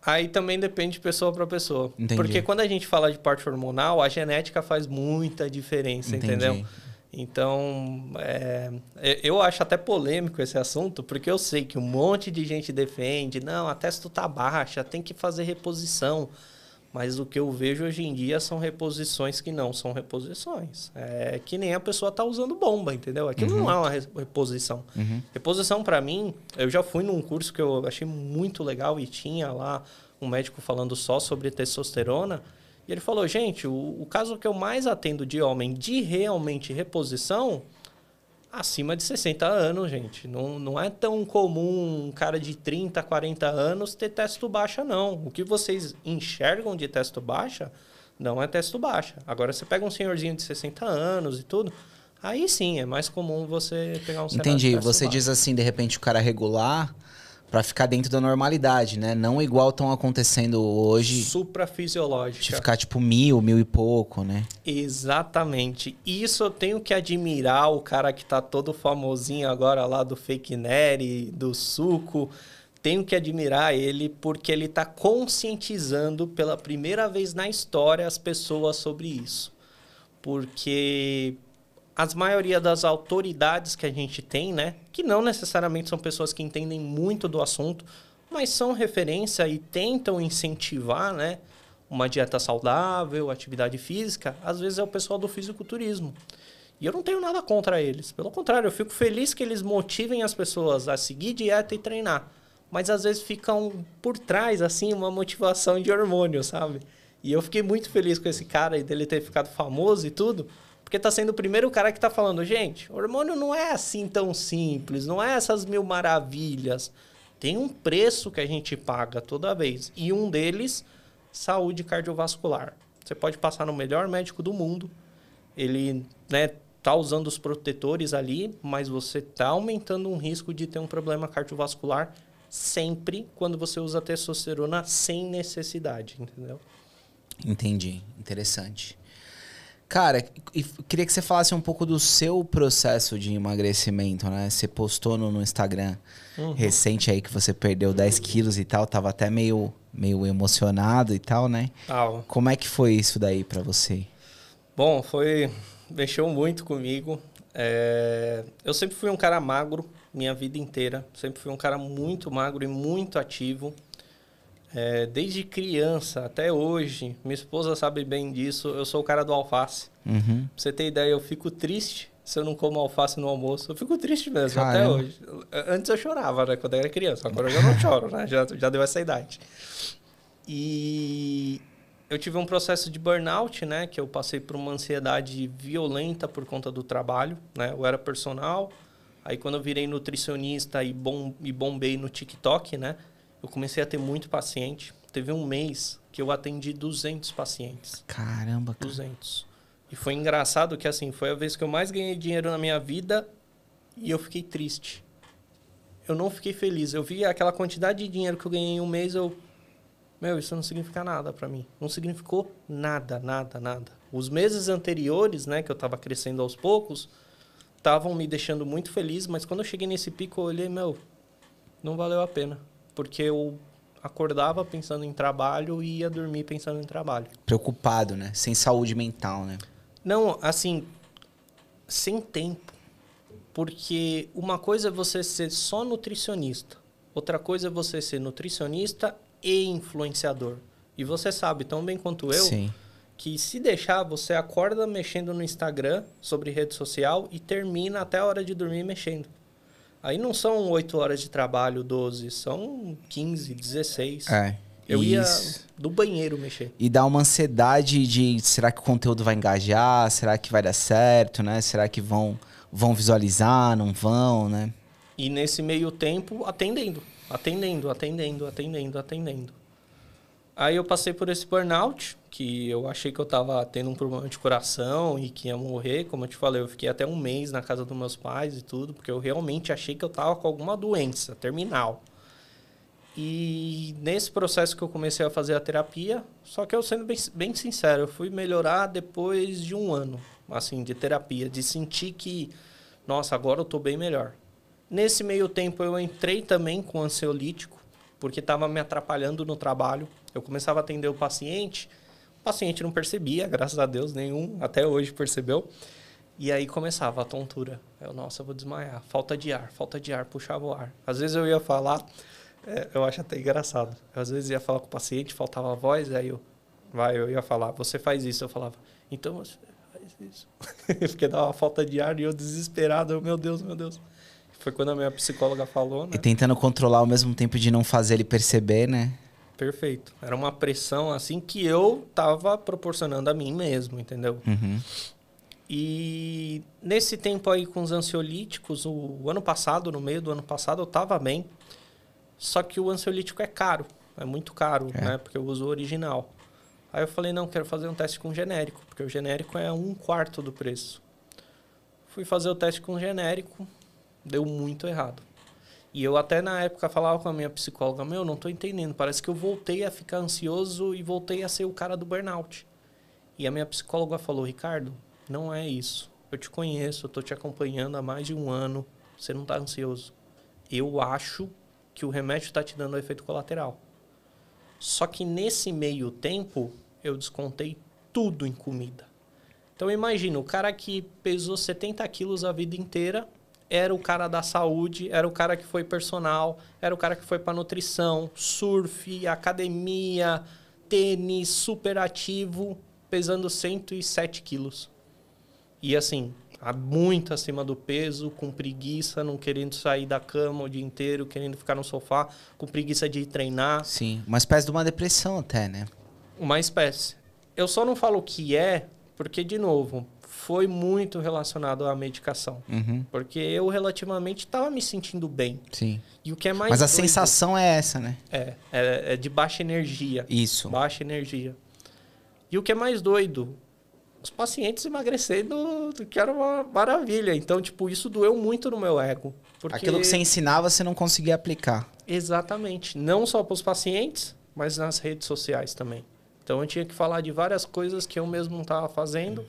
Aí também depende de pessoa para pessoa. Entendi. Porque quando a gente fala de parte hormonal, a genética faz muita diferença, entendeu? Então, eu acho até polêmico esse assunto, porque eu sei que um monte de gente defende, não, a testo tá baixa, tem que fazer reposição. Mas o que eu vejo hoje em dia são reposições que não são reposições. É que nem a pessoa tá usando bomba, entendeu? Aquilo não é uma reposição. Reposição, para mim, eu já fui num curso que eu achei muito legal e tinha lá um médico falando só sobre testosterona. E ele falou, gente, o caso que eu mais atendo de homem de realmente reposição, acima de 60 anos, gente. Não é tão comum um cara de 30, 40 anos ter testo baixa, não. O que vocês enxergam de testo baixa não é testo baixa. Agora, você pega um senhorzinho de 60 anos e tudo, aí sim, é mais comum você pegar um cenário Entendi. de testo Você baixo. diz assim, de repente, o cara regular para ficar dentro da normalidade, né? Não igual estão acontecendo hoje. Suprafisiológica. De ficar tipo 1.000 e pouco, né? Exatamente. Isso eu tenho que admirar o cara que tá todo famosinho agora lá do Fake Nery, do Suco. Tenho que admirar ele porque ele tá conscientizando pela primeira vez na história as pessoas sobre isso. Porque as maioria das autoridades que a gente tem, né, que não necessariamente são pessoas que entendem muito do assunto, mas são referência e tentam incentivar, né, uma dieta saudável, atividade física, às vezes é o pessoal do fisiculturismo. E eu não tenho nada contra eles. Pelo contrário, eu fico feliz que eles motivem as pessoas a seguir dieta e treinar. Mas às vezes ficam por trás, assim, uma motivação de hormônio, sabe? E eu fiquei muito feliz com esse cara e dele ter ficado famoso e tudo, porque tá sendo o primeiro cara que tá falando, gente, hormônio não é assim tão simples, não é essas mil maravilhas. Tem um preço que a gente paga toda vez. E um deles, saúde cardiovascular. Você pode passar no melhor médico do mundo, ele, né, tá usando os protetores ali, mas você tá aumentando um risco de ter um problema cardiovascular sempre quando você usa testosterona sem necessidade, entendeu? Entendi. Interessante. Cara, queria que você falasse um pouco do seu processo de emagrecimento, né? Você postou no Instagram recente aí que você perdeu 10 quilos e tal, tava até meio emocionado e tal, né? Como é que foi isso daí pra você? Bom, mexeu muito comigo. Eu sempre fui um cara magro minha vida inteira. Sempre fui um cara muito magro e muito ativo. Desde criança até hoje, minha esposa sabe bem disso, eu sou o cara do alface. Pra você ter ideia, eu fico triste se eu não como alface no almoço. Eu fico triste mesmo, até hoje. Antes eu chorava, né, quando eu era criança. Agora eu já não choro, né? Já deu essa idade. E eu tive um processo de burnout, né? Que eu passei por uma ansiedade violenta por conta do trabalho, né? Eu era personal. Aí quando eu virei nutricionista e bombei no TikTok, né? Eu comecei a ter muito paciente. Teve um mês que eu atendi 200 pacientes. Caramba, cara. 200. E foi engraçado que, assim, foi a vez que eu mais ganhei dinheiro na minha vida e eu fiquei triste. Eu não fiquei feliz. Eu vi aquela quantidade de dinheiro que eu ganhei em um mês, isso não significa nada pra mim. Não significou nada, nada, nada. Os meses anteriores, né, que eu tava crescendo aos poucos, estavam me deixando muito feliz, mas quando eu cheguei nesse pico, eu olhei, não valeu a pena. Porque eu acordava pensando em trabalho e ia dormir pensando em trabalho. Preocupado, né? Sem saúde mental, né? Não, assim, sem tempo. Porque uma coisa é você ser só nutricionista. Outra coisa é você ser nutricionista e influenciador. E você sabe tão bem quanto eu que se deixar, você acorda mexendo no Instagram sobre rede social e termina até a hora de dormir mexendo. Aí não são 8 horas de trabalho, 12, são 15, 16. Eu ia do banheiro mexer. E dá uma ansiedade de, será que o conteúdo vai engajar? Será que vai dar certo, né? Será que vão visualizar, não vão, né? E nesse meio tempo, atendendo. Aí eu passei por esse burnout, que eu achei que eu tava tendo um problema de coração e que ia morrer. Como eu te falei, eu fiquei até um mês na casa dos meus pais e tudo, porque eu realmente achei que eu tava com alguma doença terminal. E nesse processo que eu comecei a fazer a terapia, só que eu sendo bem sincero, eu fui melhorar depois de um ano, assim, de terapia, de sentir que, nossa, agora eu tô bem melhor. Nesse meio tempo eu entrei também com ansiolítico, porque estava me atrapalhando no trabalho. Eu começava a atender o paciente não percebia, graças a Deus, nenhum até hoje percebeu. E aí começava a tontura. Nossa, eu vou desmaiar. Falta de ar, puxava o ar. Às vezes eu ia falar, eu acho até engraçado. Às vezes ia falar com o paciente, faltava a voz, aí eu ia falar, você faz isso. Eu falava, então você faz isso. Porque dava uma falta de ar e eu desesperado, meu Deus, meu Deus. Foi quando a minha psicóloga falou, né? E tentando controlar ao mesmo tempo de não fazer ele perceber, né? Perfeito. Era uma pressão assim que eu tava proporcionando a mim mesmo, entendeu? Uhum. E nesse tempo aí com os ansiolíticos, o ano passado, no meio do ano passado, eu tava bem. Só que o ansiolítico é caro, é muito caro, né? Porque eu uso o original. Aí eu falei, não, quero fazer um teste com genérico, porque o genérico é 1/4 do preço. Fui fazer o teste com genérico, deu muito errado. E eu até na época falava com a minha psicóloga, não tô entendendo, parece que eu voltei a ficar ansioso e voltei a ser o cara do burnout. E a minha psicóloga falou, Ricardo, não é isso. Eu te conheço, eu tô te acompanhando há mais de um ano, você não tá ansioso. Eu acho que o remédio tá te dando efeito colateral. Só que nesse meio tempo, eu descontei tudo em comida. Então imagina, o cara que pesou 70 quilos a vida inteira, era o cara da saúde, era o cara que foi personal, era o cara que foi para nutrição, surf, academia, tênis, super ativo, pesando 107 quilos. E assim, muito acima do peso, com preguiça, não querendo sair da cama o dia inteiro, querendo ficar no sofá, com preguiça de ir treinar. Sim, uma espécie de uma depressão até, né? Uma espécie. Eu só não falo o que é, porque, de novo, foi muito relacionado à medicação. Uhum. Porque eu relativamente estava me sentindo bem. Sim. E o que é mais Mas a doido, sensação é essa, né? É de baixa energia. Isso. Baixa energia. E o que é mais doido, os pacientes emagrecendo, que era uma maravilha. Então, tipo, isso doeu muito no meu ego. Porque... Aquilo que você ensinava, você não conseguia aplicar. Exatamente. Não só para os pacientes, mas nas redes sociais também. Então, eu tinha que falar de várias coisas que eu mesmo não estava fazendo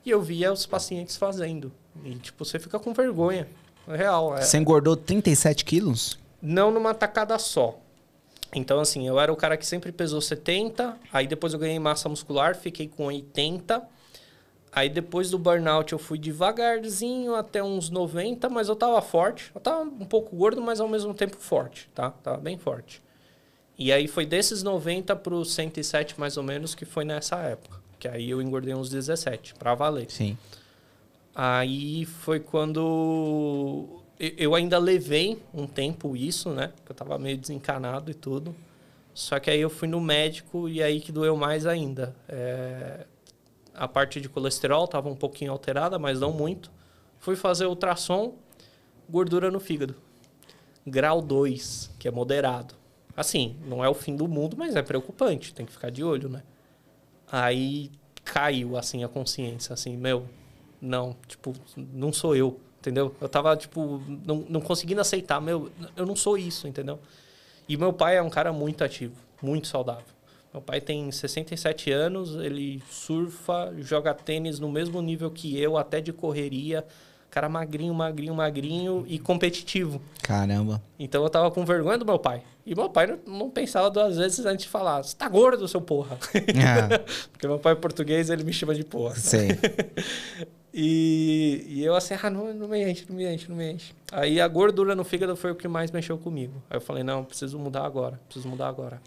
e eu via os pacientes fazendo. E, tipo, você fica com vergonha. É real. Você engordou 37 quilos? Não numa tacada só. Então, assim, eu era o cara que sempre pesou 70, aí depois eu ganhei massa muscular, fiquei com 80. Aí depois do burnout eu fui devagarzinho até uns 90, mas eu tava forte. Eu tava um pouco gordo, mas ao mesmo tempo forte, tá? Tava bem forte. E aí foi desses 90 para os 107 mais ou menos, que foi nessa época. Que aí eu engordei uns 17, pra valer. Sim. Aí foi quando eu ainda levei um tempo isso, né? Eu tava meio desencanado e tudo. Só que aí eu fui no médico e aí que doeu mais ainda. A parte de colesterol tava um pouquinho alterada, mas não muito. Fui fazer ultrassom, gordura no fígado. Grau 2, que é moderado. Assim, não é o fim do mundo, mas é preocupante. Tem que ficar de olho, né? Aí caiu, assim, a consciência. Assim, não, tipo, não sou eu, entendeu? Eu tava, tipo, não conseguindo aceitar. Eu não sou isso, entendeu? E meu pai é um cara muito ativo, muito saudável. Meu pai tem 67 anos, ele surfa, joga tênis no mesmo nível que eu, até de correria. Cara magrinho e competitivo. Caramba. Então eu tava com vergonha do meu pai. E meu pai não pensava duas vezes antes de falar, você tá gordo, seu porra. Porque meu pai é português, ele me chama de porra. Sei. E eu assim, não me enche. Aí a gordura no fígado foi o que mais mexeu comigo. Aí eu falei, não, preciso mudar agora.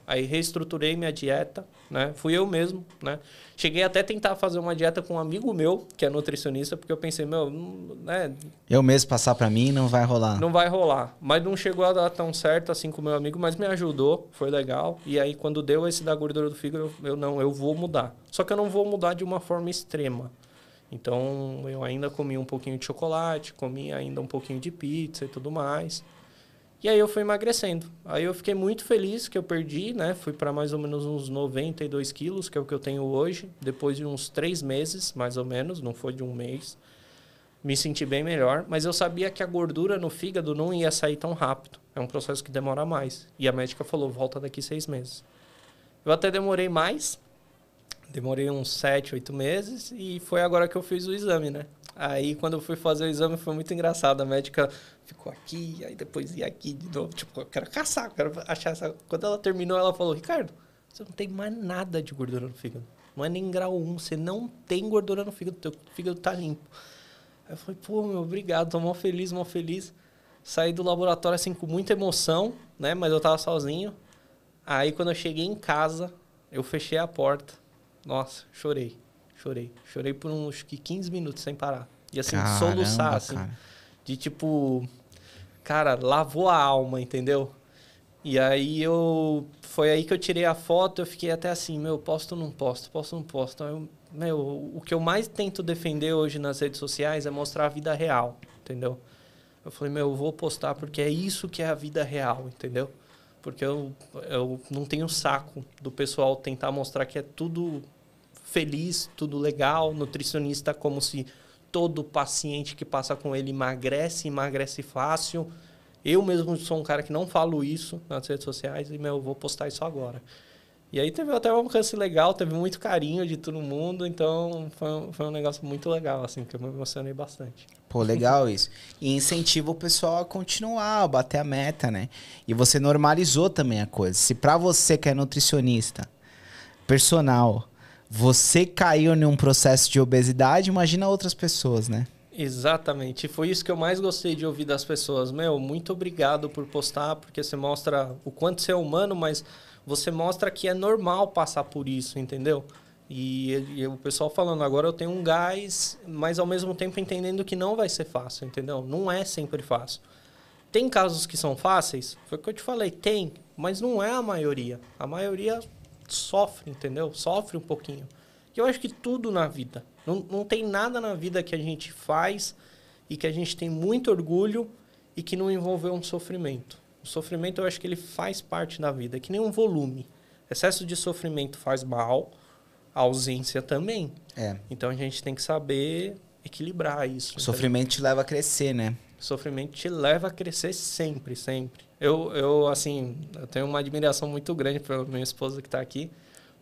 Aí reestruturei minha dieta, né? Fui eu mesmo, né? Cheguei até a tentar fazer uma dieta com um amigo meu, que é nutricionista, porque eu pensei, né? Eu mesmo passar pra mim não vai rolar. Não vai rolar. Mas não chegou a dar tão certo assim com o meu amigo, mas me ajudou, foi legal. E aí quando deu esse da gordura do fígado, eu vou mudar. Só que eu não vou mudar de uma forma extrema. Então, eu ainda comi um pouquinho de chocolate, comi ainda um pouquinho de pizza e tudo mais. E aí eu fui emagrecendo. Aí eu fiquei muito feliz que eu perdi, né? Fui para mais ou menos uns 92 quilos, que é o que eu tenho hoje. Depois de uns 3 meses, mais ou menos, não foi de um mês. Me senti bem melhor, mas eu sabia que a gordura no fígado não ia sair tão rápido. É um processo que demora mais. E a médica falou, volta daqui 6 meses. Eu até demorei mais. Demorei uns 7, 8 meses. E foi agora que eu fiz o exame, né? Aí, quando eu fui fazer o exame, foi muito engraçado. A médica ficou aqui, aí depois ia aqui de novo. Tipo, eu quero caçar, eu quero achar essa... Quando ela terminou, ela falou, Ricardo, você não tem mais nada de gordura no fígado. Não é nem grau 1, você não tem gordura no fígado, teu fígado tá limpo. Aí eu falei, pô, meu, obrigado, tô mó feliz, mó feliz. Saí do laboratório, assim, com muita emoção, né? Mas eu tava sozinho. Aí, quando eu cheguei em casa, eu fechei a porta. Nossa, chorei. Chorei por uns 15 minutos sem parar. E assim, Caramba, soluçar, assim. cara. De tipo... Cara, lavou a alma, entendeu? E aí eu... Foi aí que eu tirei a foto, eu fiquei até assim, meu, posto ou não posto? Posto ou não posto? Aí o que eu mais tento defender hoje nas redes sociais é mostrar a vida real, entendeu? Eu falei, meu, eu vou postar porque é isso que é a vida real, entendeu? Porque eu não tenho saco do pessoal tentar mostrar que é tudo feliz, tudo legal, nutricionista como se todo paciente que passa com ele emagrece fácil. Eu mesmo sou um cara que não falo isso nas redes sociais e, meu, eu vou postar isso agora. E aí teve até um alcance legal, teve muito carinho de todo mundo, então foi um negócio muito legal, assim, que eu me emocionei bastante. Pô, legal isso. E incentiva o pessoal a continuar, a bater a meta, né? E você normalizou também a coisa. Se pra você que é nutricionista, personal, você caiu em um processo de obesidade, imagina outras pessoas, né? Exatamente. E foi isso que eu mais gostei de ouvir das pessoas. Meu, muito obrigado por postar, porque você mostra o quanto você é humano, mas você mostra que é normal passar por isso, entendeu? E o pessoal falando, agora eu tenho um gás, mas ao mesmo tempo entendendo que não vai ser fácil, entendeu? Não é sempre fácil. Tem casos que são fáceis? Foi o que eu te falei, tem, mas não é a maioria. A maioria sofre, entendeu? Sofre um pouquinho. E eu acho que tudo na vida. Não tem nada na vida que a gente faz e que a gente tem muito orgulho e que não envolveu um sofrimento. O sofrimento, eu acho que ele faz parte da vida, é que nem um volume. Excesso de sofrimento faz mal, a ausência também. É. Então, a gente tem que saber equilibrar isso. O sofrimento te leva a crescer, né? O sofrimento te leva a crescer sempre, sempre. Eu tenho uma admiração muito grande pela minha esposa que está aqui,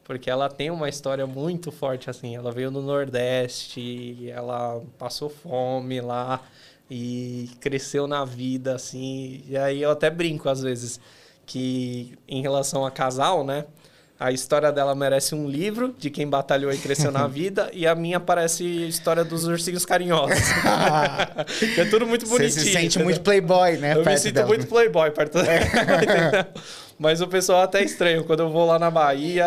porque ela tem uma história muito forte, assim. Ela veio do Nordeste, ela passou fome lá e cresceu na vida, assim. E aí eu até brinco, às vezes, que em relação a casal, né? A história dela merece um livro de quem batalhou e cresceu na vida, e a minha parece a história dos ursinhos carinhosos. É tudo muito bonitinho. Você se sente muito playboy, né? Eu me sinto muito playboy perto dela. Mas o pessoal até estranho. Quando eu vou lá na Bahia...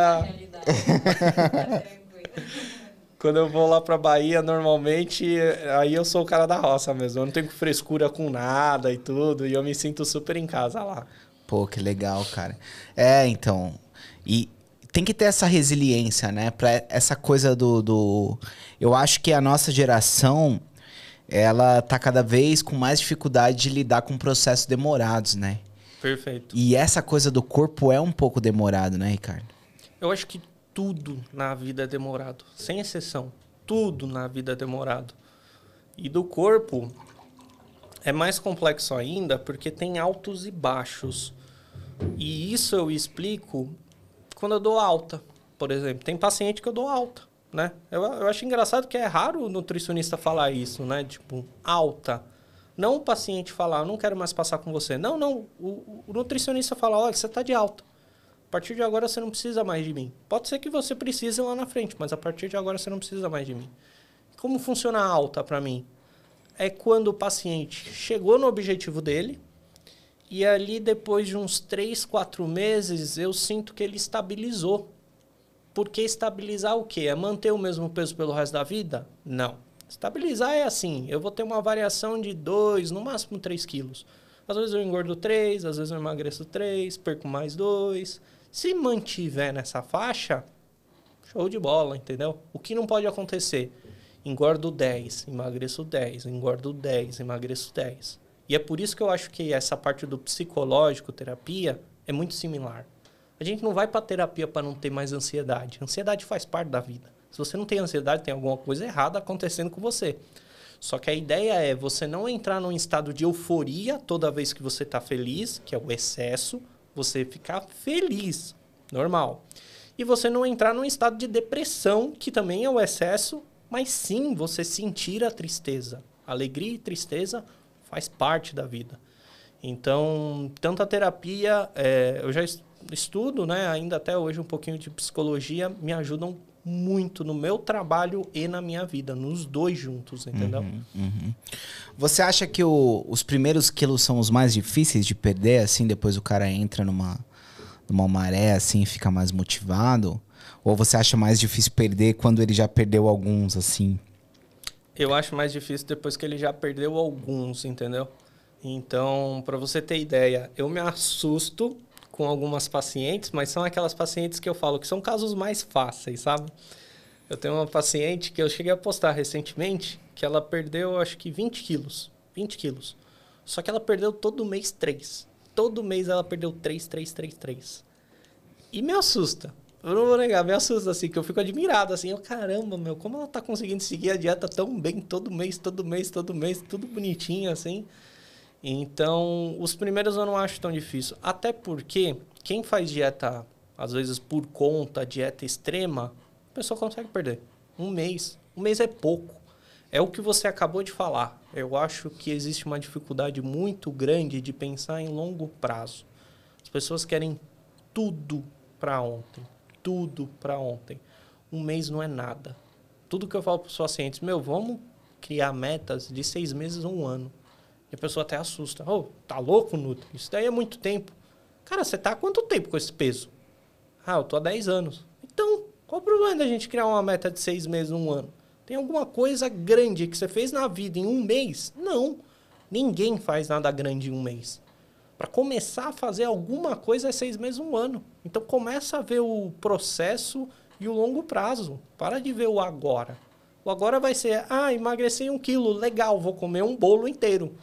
Quando eu vou lá pra Bahia, normalmente, aí eu sou o cara da roça mesmo. Eu não tenho frescura com nada e tudo, e eu me sinto super em casa lá. Pô, que legal, cara. É, então... E tem que ter essa resiliência, né? Pra essa coisa Eu acho que a nossa geração, ela tá cada vez com mais dificuldade de lidar com processos demorados, né? Perfeito. E essa coisa do corpo é um pouco demorado, né, Ricardo? Eu acho que tudo na vida é demorado, sem exceção. Tudo na vida é demorado. E do corpo é mais complexo ainda porque tem altos e baixos. E isso eu explico quando eu dou alta, por exemplo. Tem paciente que eu dou alta, né? Eu acho engraçado que é raro o nutricionista falar isso, né? Tipo, alta. Não o paciente falar, eu não quero mais passar com você. Não. O nutricionista fala, olha, você está de alta. A partir de agora você não precisa mais de mim. Pode ser que você precise lá na frente, mas a partir de agora você não precisa mais de mim. Como funciona a alta para mim? É quando o paciente chegou no objetivo dele, e ali, depois de uns 3, 4 meses, eu sinto que ele estabilizou. Porque estabilizar o quê? É manter o mesmo peso pelo resto da vida? Não. Estabilizar é assim, eu vou ter uma variação de 2, no máximo 3 quilos. Às vezes eu engordo 3, às vezes eu emagreço 3, perco mais 2. Se mantiver nessa faixa, show de bola, entendeu? O que não pode acontecer? Engordo 10, emagreço 10, engordo 10, emagreço 10. E é por isso que eu acho que essa parte do psicológico, terapia, é muito similar. A gente não vai para terapia para não ter mais ansiedade. Ansiedade faz parte da vida. Se você não tem ansiedade, tem alguma coisa errada acontecendo com você. Só que a ideia é você não entrar num estado de euforia toda vez que você está feliz, que é o excesso, você ficar feliz, normal. E você não entrar num estado de depressão, que também é o excesso, mas sim você sentir a tristeza. Alegria e tristeza faz parte da vida. Então, tanto a terapia, eu já estudo, né, ainda até hoje um pouquinho de psicologia, me ajudam muito no meu trabalho e na minha vida, nos dois juntos, entendeu? Você acha que os primeiros quilos são os mais difíceis de perder, assim, depois o cara entra numa maré, assim, fica mais motivado? Ou você acha mais difícil perder quando ele já perdeu alguns, assim? Eu acho mais difícil depois que ele já perdeu alguns, entendeu? Então, para você ter ideia, eu me assusto com algumas pacientes, mas são aquelas pacientes que eu falo que são casos mais fáceis, sabe? Eu tenho uma paciente que eu cheguei a postar recentemente, que ela perdeu, acho que 20 quilos. 20 quilos. Só que ela perdeu todo mês 3. Todo mês ela perdeu 3. E me assusta. Eu não vou negar, me assusta, assim, que eu fico admirado, assim. Caramba, meu, como ela tá conseguindo seguir a dieta tão bem, todo mês, tudo bonitinho, assim. Então, os primeiros eu não acho tão difícil. Até porque quem faz dieta, às vezes por conta, dieta extrema, a pessoa consegue perder. Um mês. Um mês é pouco. É o que você acabou de falar. Eu acho que existe uma dificuldade muito grande de pensar em longo prazo. As pessoas querem tudo para ontem. Tudo para ontem. Um mês não é nada. Tudo que eu falo para os pacientes, vamos criar metas de 6 meses ou 1 ano. E a pessoa até assusta. Tá louco, Nutri? Isso daí é muito tempo. Cara, você tá há quanto tempo com esse peso? Eu tô há 10 anos. Então, qual o problema da gente criar uma meta de 6 meses, 1 ano? Tem alguma coisa grande que você fez na vida em 1 mês? Não. Ninguém faz nada grande em 1 mês. Para começar a fazer alguma coisa é 6 meses, 1 ano. Então, começa a ver o processo e o longo prazo. Para de ver o agora. O agora vai ser, emagreci 1 quilo, legal, vou comer um bolo inteiro.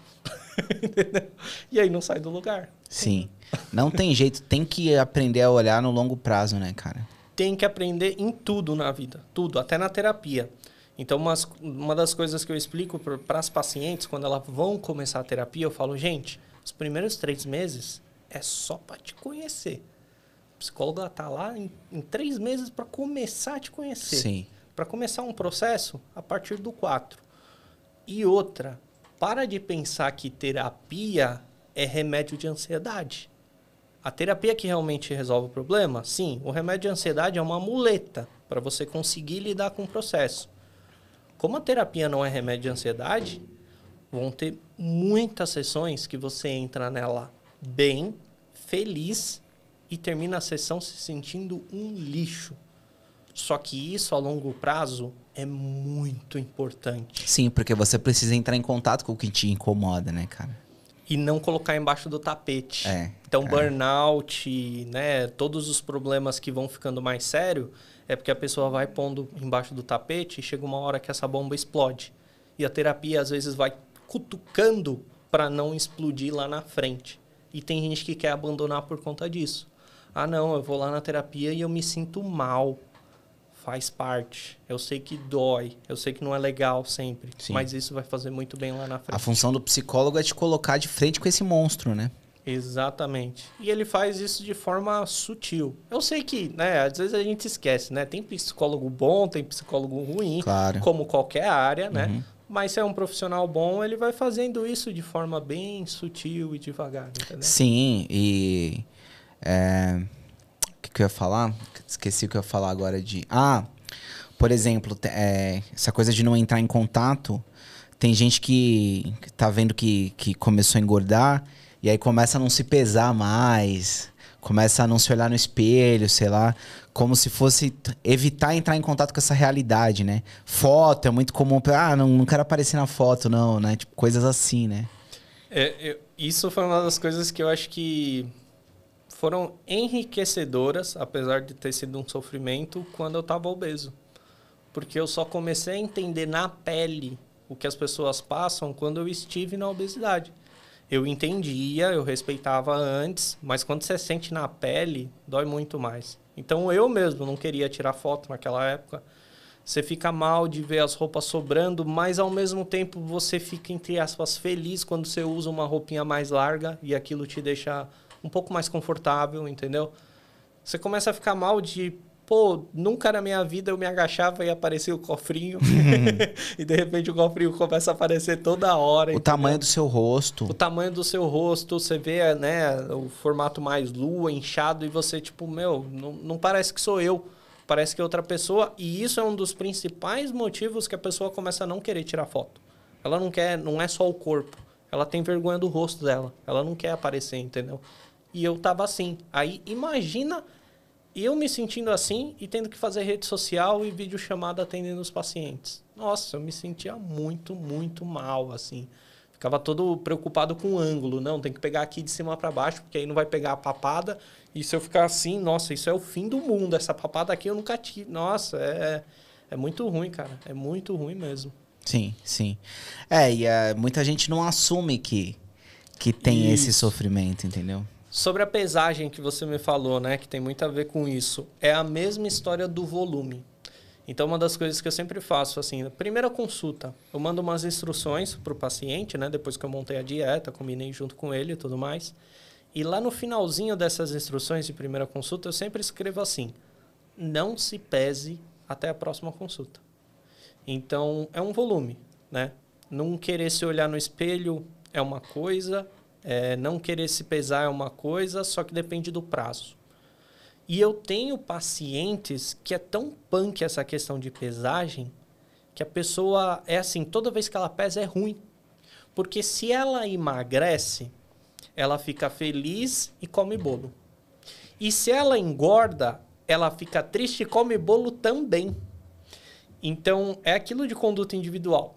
E aí não sai do lugar. Sim. Não tem jeito, tem que aprender a olhar no longo prazo, né, cara? Tem que aprender em tudo na vida. Tudo, até na terapia. Então, uma das coisas que eu explico para as pacientes, quando elas vão começar a terapia, eu falo, gente, os primeiros 3 meses é só para te conhecer. O psicólogo está lá em 3 meses para começar a te conhecer. Sim. Para começar um processo a partir do 4. E outra, para de pensar que terapia é remédio de ansiedade. A terapia que realmente resolve o problema, sim, o remédio de ansiedade é uma muleta para você conseguir lidar com o processo. Como a terapia não é remédio de ansiedade, vão ter muitas sessões que você entra nela bem, feliz e termina a sessão se sentindo um lixo. Só que isso, a longo prazo, é muito importante. Sim, porque você precisa entrar em contato com o que te incomoda, né, cara? E não colocar embaixo do tapete. Então, burnout, né, todos os problemas que vão ficando mais sérios, é porque a pessoa vai pondo embaixo do tapete e chega uma hora que essa bomba explode. E a terapia, às vezes, vai cutucando para não explodir lá na frente. E tem gente que quer abandonar por conta disso. Não, eu vou lá na terapia e eu me sinto mal. Faz parte. Eu sei que dói. Eu sei que não é legal sempre. Sim. Mas isso vai fazer muito bem lá na frente. A função do psicólogo é te colocar de frente com esse monstro, né? Exatamente. E ele faz isso de forma sutil. Eu sei que, né, às vezes a gente esquece, né? Tem psicólogo bom, tem psicólogo ruim, claro, como qualquer área, né? Mas se é um profissional bom, ele vai fazendo isso de forma bem sutil e devagar, entendeu? Sim, e... O que eu ia falar? Esqueci o que eu ia falar agora de... por exemplo, essa coisa de não entrar em contato. Tem gente que tá vendo que começou a engordar e aí começa a não se pesar mais, começa a não se olhar no espelho, sei lá, como se fosse evitar entrar em contato com essa realidade, né? Foto é muito comum, não quero aparecer na foto, não, né? Tipo, coisas assim, né? Isso foi uma das coisas que eu acho que foram enriquecedoras, apesar de ter sido um sofrimento, quando eu estava obeso. Porque eu só comecei a entender na pele o que as pessoas passam quando eu estive na obesidade. Eu entendia, eu respeitava antes, mas quando você sente na pele, dói muito mais. Então eu mesmo não queria tirar foto naquela época. Você fica mal de ver as roupas sobrando, mas ao mesmo tempo você fica, entre aspas, feliz quando você usa uma roupinha mais larga e aquilo te deixa um pouco mais confortável, entendeu? Você começa a ficar mal de, pô, nunca na minha vida eu me agachava e aparecia o cofrinho. E de repente o cofrinho começa a aparecer toda hora. O tamanho do seu rosto. O tamanho do seu rosto, você vê, né, o formato mais lua, inchado, e você, tipo, meu, não parece que sou eu. Parece que é outra pessoa. E isso é um dos principais motivos que a pessoa começa a não querer tirar foto. Ela não quer, não é só o corpo. Ela tem vergonha do rosto dela. Ela não quer aparecer, entendeu? E eu tava assim. Aí, imagina eu me sentindo assim e tendo que fazer rede social e videochamada atendendo os pacientes. Nossa, eu me sentia muito, muito mal, assim. Ficava todo preocupado com o ângulo. Não, tem que pegar aqui de cima para baixo, porque aí não vai pegar a papada. E se eu ficar assim, nossa, isso é o fim do mundo. Essa papada aqui eu nunca tive. Nossa, é muito ruim, cara. É muito ruim mesmo. Sim, sim. Muita gente não assume que tem esse sofrimento, entendeu? Sobre a pesagem que você me falou, né? Que tem muito a ver com isso. É a mesma história do volume. Então, uma das coisas que eu sempre faço, assim, na primeira consulta, eu mando umas instruções para o paciente, né? Depois que eu montei a dieta, combinei junto com ele e tudo mais. E lá no finalzinho dessas instruções de primeira consulta, eu sempre escrevo assim: não se pese até a próxima consulta. Então, é um volume, né? Não querer se olhar no espelho é uma coisa, não querer se pesar é uma coisa, só que depende do prazo. E eu tenho pacientes que é tão punk essa questão de pesagem, que a pessoa é assim, toda vez que ela pesa é ruim. Porque se ela emagrece, ela fica feliz e come bolo. E se ela engorda, ela fica triste e come bolo também. Então, é aquilo de conduta individual.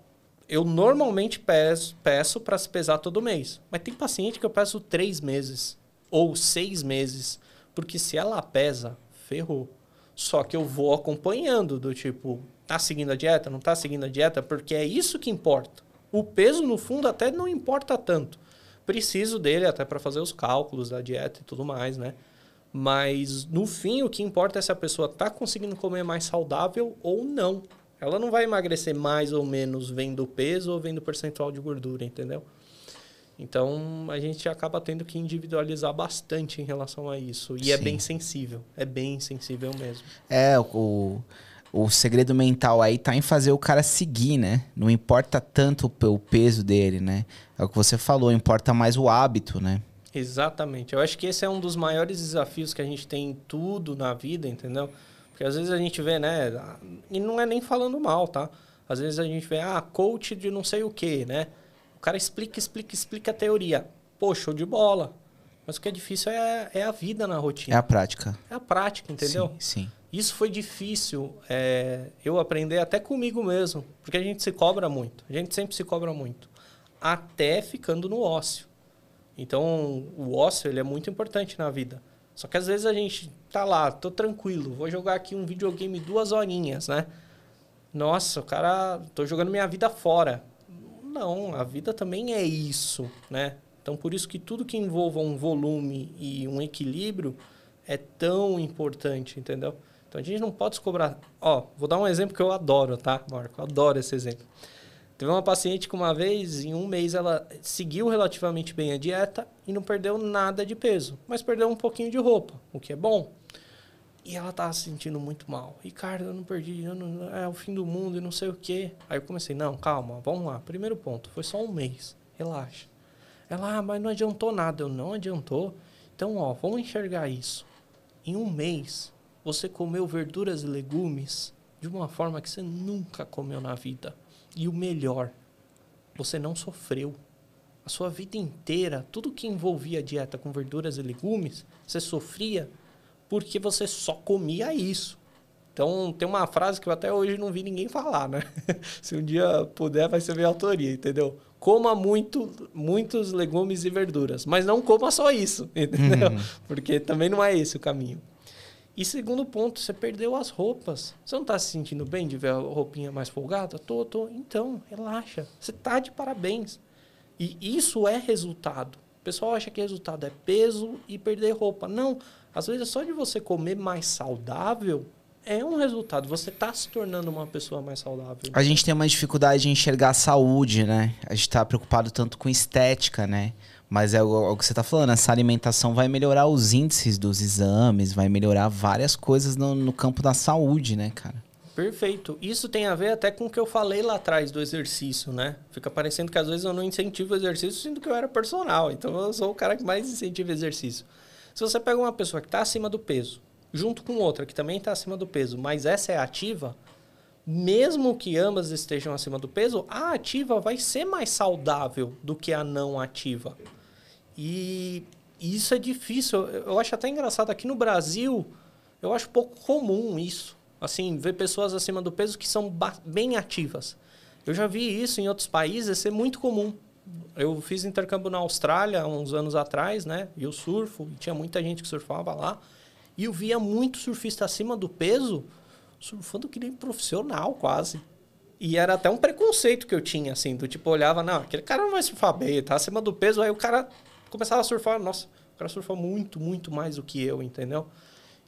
Eu normalmente peço para se pesar todo mês. Mas tem paciente que eu peço 3 meses ou 6 meses. Porque se ela pesa, ferrou. Só que eu vou acompanhando do tipo, tá seguindo a dieta, não tá seguindo a dieta? Porque é isso que importa. O peso, no fundo, até não importa tanto. Preciso dele até para fazer os cálculos da dieta e tudo mais, né? Mas, no fim, o que importa é se a pessoa tá conseguindo comer mais saudável ou não. Ela não vai emagrecer mais ou menos vendo peso ou vendo percentual de gordura, entendeu? Então, a gente acaba tendo que individualizar bastante em relação a isso. E Sim. é bem sensível mesmo. O segredo mental aí tá em fazer o cara seguir, né? Não importa tanto o peso dele, né? É o que você falou, importa mais o hábito, né? Exatamente. Eu acho que esse é um dos maiores desafios que a gente tem em tudo na vida, entendeu? Porque às vezes a gente vê, né? E não é nem falando mal, tá? Às vezes a gente vê, coach de não sei o quê, né? O cara explica a teoria. Pô, show de bola. Mas o que é difícil é a vida na rotina. É a prática. É a prática, entendeu? Sim, sim. Isso foi difícil eu aprender até comigo mesmo. Porque a gente se cobra muito. A gente sempre se cobra muito. Até ficando no ócio. Então, o ócio ele é muito importante na vida. Só que às vezes a gente tá lá, tô tranquilo, vou jogar aqui um videogame 2 horinhas, né? Nossa, tô jogando minha vida fora. Não, a vida também é isso, né? Então, por isso que tudo que envolva um volume e um equilíbrio é tão importante, entendeu? Então, a gente não pode se cobrar... vou dar um exemplo que eu adoro, tá, Marco? Eu adoro esse exemplo. Teve uma paciente que uma vez, em um mês, ela seguiu relativamente bem a dieta e não perdeu nada de peso, mas perdeu um pouquinho de roupa, o que é bom. E ela tava se sentindo muito mal. Ricardo, eu não perdi, é o fim do mundo e não sei o quê. Aí eu comecei, não, calma, vamos lá. Primeiro ponto, foi só um mês, relaxa. Ela, mas não adiantou nada. Eu, não adiantou. Então, vamos enxergar isso. Em um mês, você comeu verduras e legumes de uma forma que você nunca comeu na vida. E o melhor, você não sofreu. A sua vida inteira, tudo que envolvia a dieta com verduras e legumes, você sofria porque você só comia isso. Então, tem uma frase que eu até hoje não vi ninguém falar, né? Se um dia puder, vai ser minha autoria, entendeu? Coma muitos legumes e verduras, mas não coma só isso, entendeu? Porque também não é esse o caminho. E segundo ponto, você perdeu as roupas. Você não está se sentindo bem de ver a roupinha mais folgada? Tô. Então, relaxa. Você tá de parabéns. E isso é resultado. O pessoal acha que resultado é peso e perder roupa. Não. Às vezes, só de você comer mais saudável é um resultado. Você está se tornando uma pessoa mais saudável. A gente tem uma dificuldade de enxergar a saúde, né? A gente tá preocupado tanto com estética, né? Mas é o que você tá falando, essa alimentação vai melhorar os índices dos exames, vai melhorar várias coisas no campo da saúde, né, cara? Perfeito. Isso tem a ver até com o que eu falei lá atrás do exercício, né? Fica parecendo que às vezes eu não incentivo o exercício, sendo que eu era personal. Então eu sou o cara que mais incentiva exercício. Se você pega uma pessoa que está acima do peso, junto com outra que também está acima do peso, mas essa é ativa, mesmo que ambas estejam acima do peso, a ativa vai ser mais saudável do que a não ativa. E isso é difícil. Eu acho até engraçado. Aqui no Brasil, eu acho pouco comum isso. Assim, ver pessoas acima do peso que são bem ativas. Eu já vi isso em outros países ser muito comum. Eu fiz intercâmbio na Austrália há uns anos atrás, né? E eu surfo, e tinha muita gente que surfava lá. E eu via muito surfista acima do peso, surfando que nem profissional quase. E era até um preconceito que eu tinha, assim, do tipo, olhava, não, aquele cara não vai surfar bem, tá acima do peso. Aí o cara começava a surfar, nossa, o cara surfa muito, muito mais do que eu, entendeu?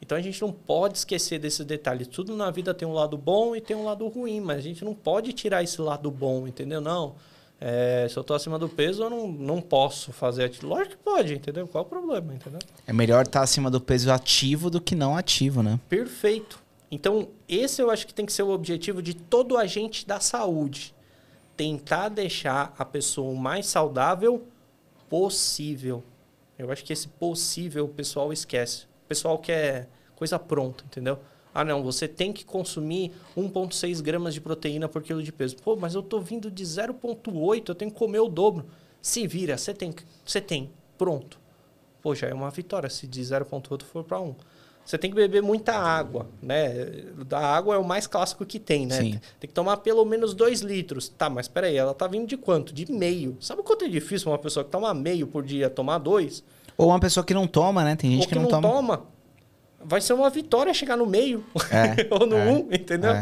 Então, a gente não pode esquecer desses detalhes. Tudo na vida tem um lado bom e tem um lado ruim, mas a gente não pode tirar esse lado bom, entendeu? Não, se eu tô acima do peso, eu não posso fazer ativo. Lógico que pode, entendeu? Qual é o problema, entendeu? É melhor estar acima do peso ativo do que não ativo, né? Perfeito. Então, esse eu acho que tem que ser o objetivo de todo agente da saúde. Tentar deixar a pessoa o mais saudável possível. Eu acho que esse possível o pessoal esquece. O pessoal quer coisa pronta, entendeu? Ah, não, você tem que consumir 1,6 gramas de proteína por quilo de peso. Pô, mas eu tô vindo de 0,8, eu tenho que comer o dobro. Se vira, você tem, pronto. Pô, já é uma vitória se de 0,8 for para 1. Você tem que beber muita água, né? Da água é o mais clássico que tem, né? Sim. Tem que tomar pelo menos 2 litros. Tá, mas peraí, ela tá vindo de quanto? De meio. Sabe quanto é difícil uma pessoa que toma meio por dia tomar 2? Ou uma pessoa que não toma, né? Tem gente que não toma. Vai ser uma vitória chegar no meio. Ou no 1, entendeu?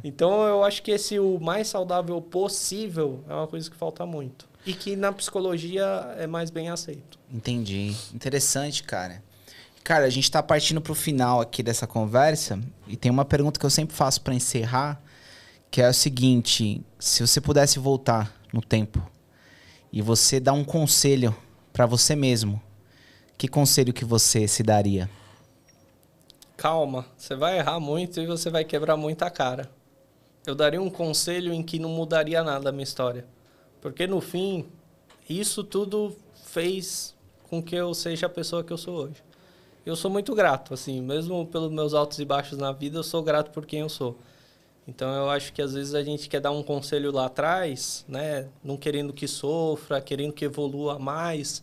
Então, eu acho que o mais saudável possível é uma coisa que falta muito. E que na psicologia é mais bem aceito. Entendi. Interessante, cara. Cara, a gente tá partindo pro final aqui dessa conversa. E tem uma pergunta que eu sempre faço para encerrar, que é o seguinte. Se você pudesse voltar no tempo e você dar um conselho para você mesmo, que conselho que você se daria? Calma, você vai errar muito e você vai quebrar muita cara. Eu daria um conselho em que não mudaria nada a minha história. Porque no fim, isso tudo fez com que eu seja a pessoa que eu sou hoje. Eu sou muito grato, assim, mesmo pelos meus altos e baixos na vida, eu sou grato por quem eu sou. Então eu acho que às vezes a gente quer dar um conselho lá atrás, né? Não querendo que sofra, querendo que evolua mais.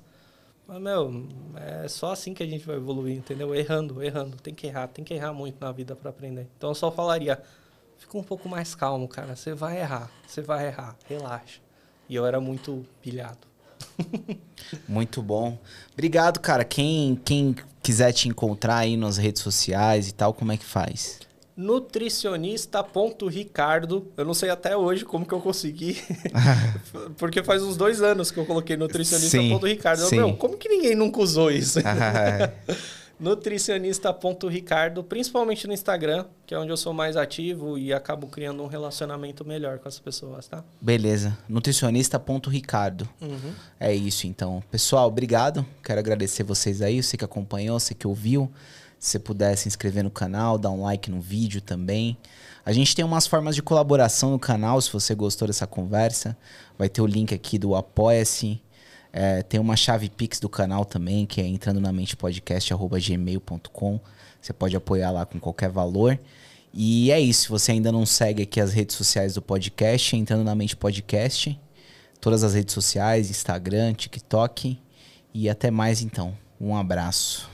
Mas, meu, é só assim que a gente vai evoluir, entendeu? Errando. Tem que errar muito na vida para aprender. Então eu só falaria, fica um pouco mais calmo, cara. Você vai errar, relaxa. E eu era muito pilhado. Muito bom. Obrigado, cara. Quem quiser te encontrar aí nas redes sociais e tal, como é que faz? Nutricionista.ricardo. Eu não sei até hoje como que eu consegui. Porque faz uns 2 anos que eu coloquei nutricionista.ricardo. Meu, como que ninguém nunca usou isso? Nutricionista.ricardo, principalmente no Instagram, que é onde eu sou mais ativo e acabo criando um relacionamento melhor com as pessoas, tá? Beleza. Nutricionista.ricardo. É isso, então. Pessoal, obrigado. Quero agradecer vocês aí, você que acompanhou, você que ouviu. Se você puder se inscrever no canal, dar um like no vídeo também. A gente tem umas formas de colaboração no canal, se você gostou dessa conversa. Vai ter o link aqui do Apoia-se. Tem uma chave Pix do canal também, que é entrando na mentepodcast@gmail.com. Você pode apoiar lá com qualquer valor. E é isso. Se você ainda não segue aqui as redes sociais do podcast, entrando na Mente Podcast. Todas as redes sociais, Instagram, TikTok. E até mais então. Um abraço.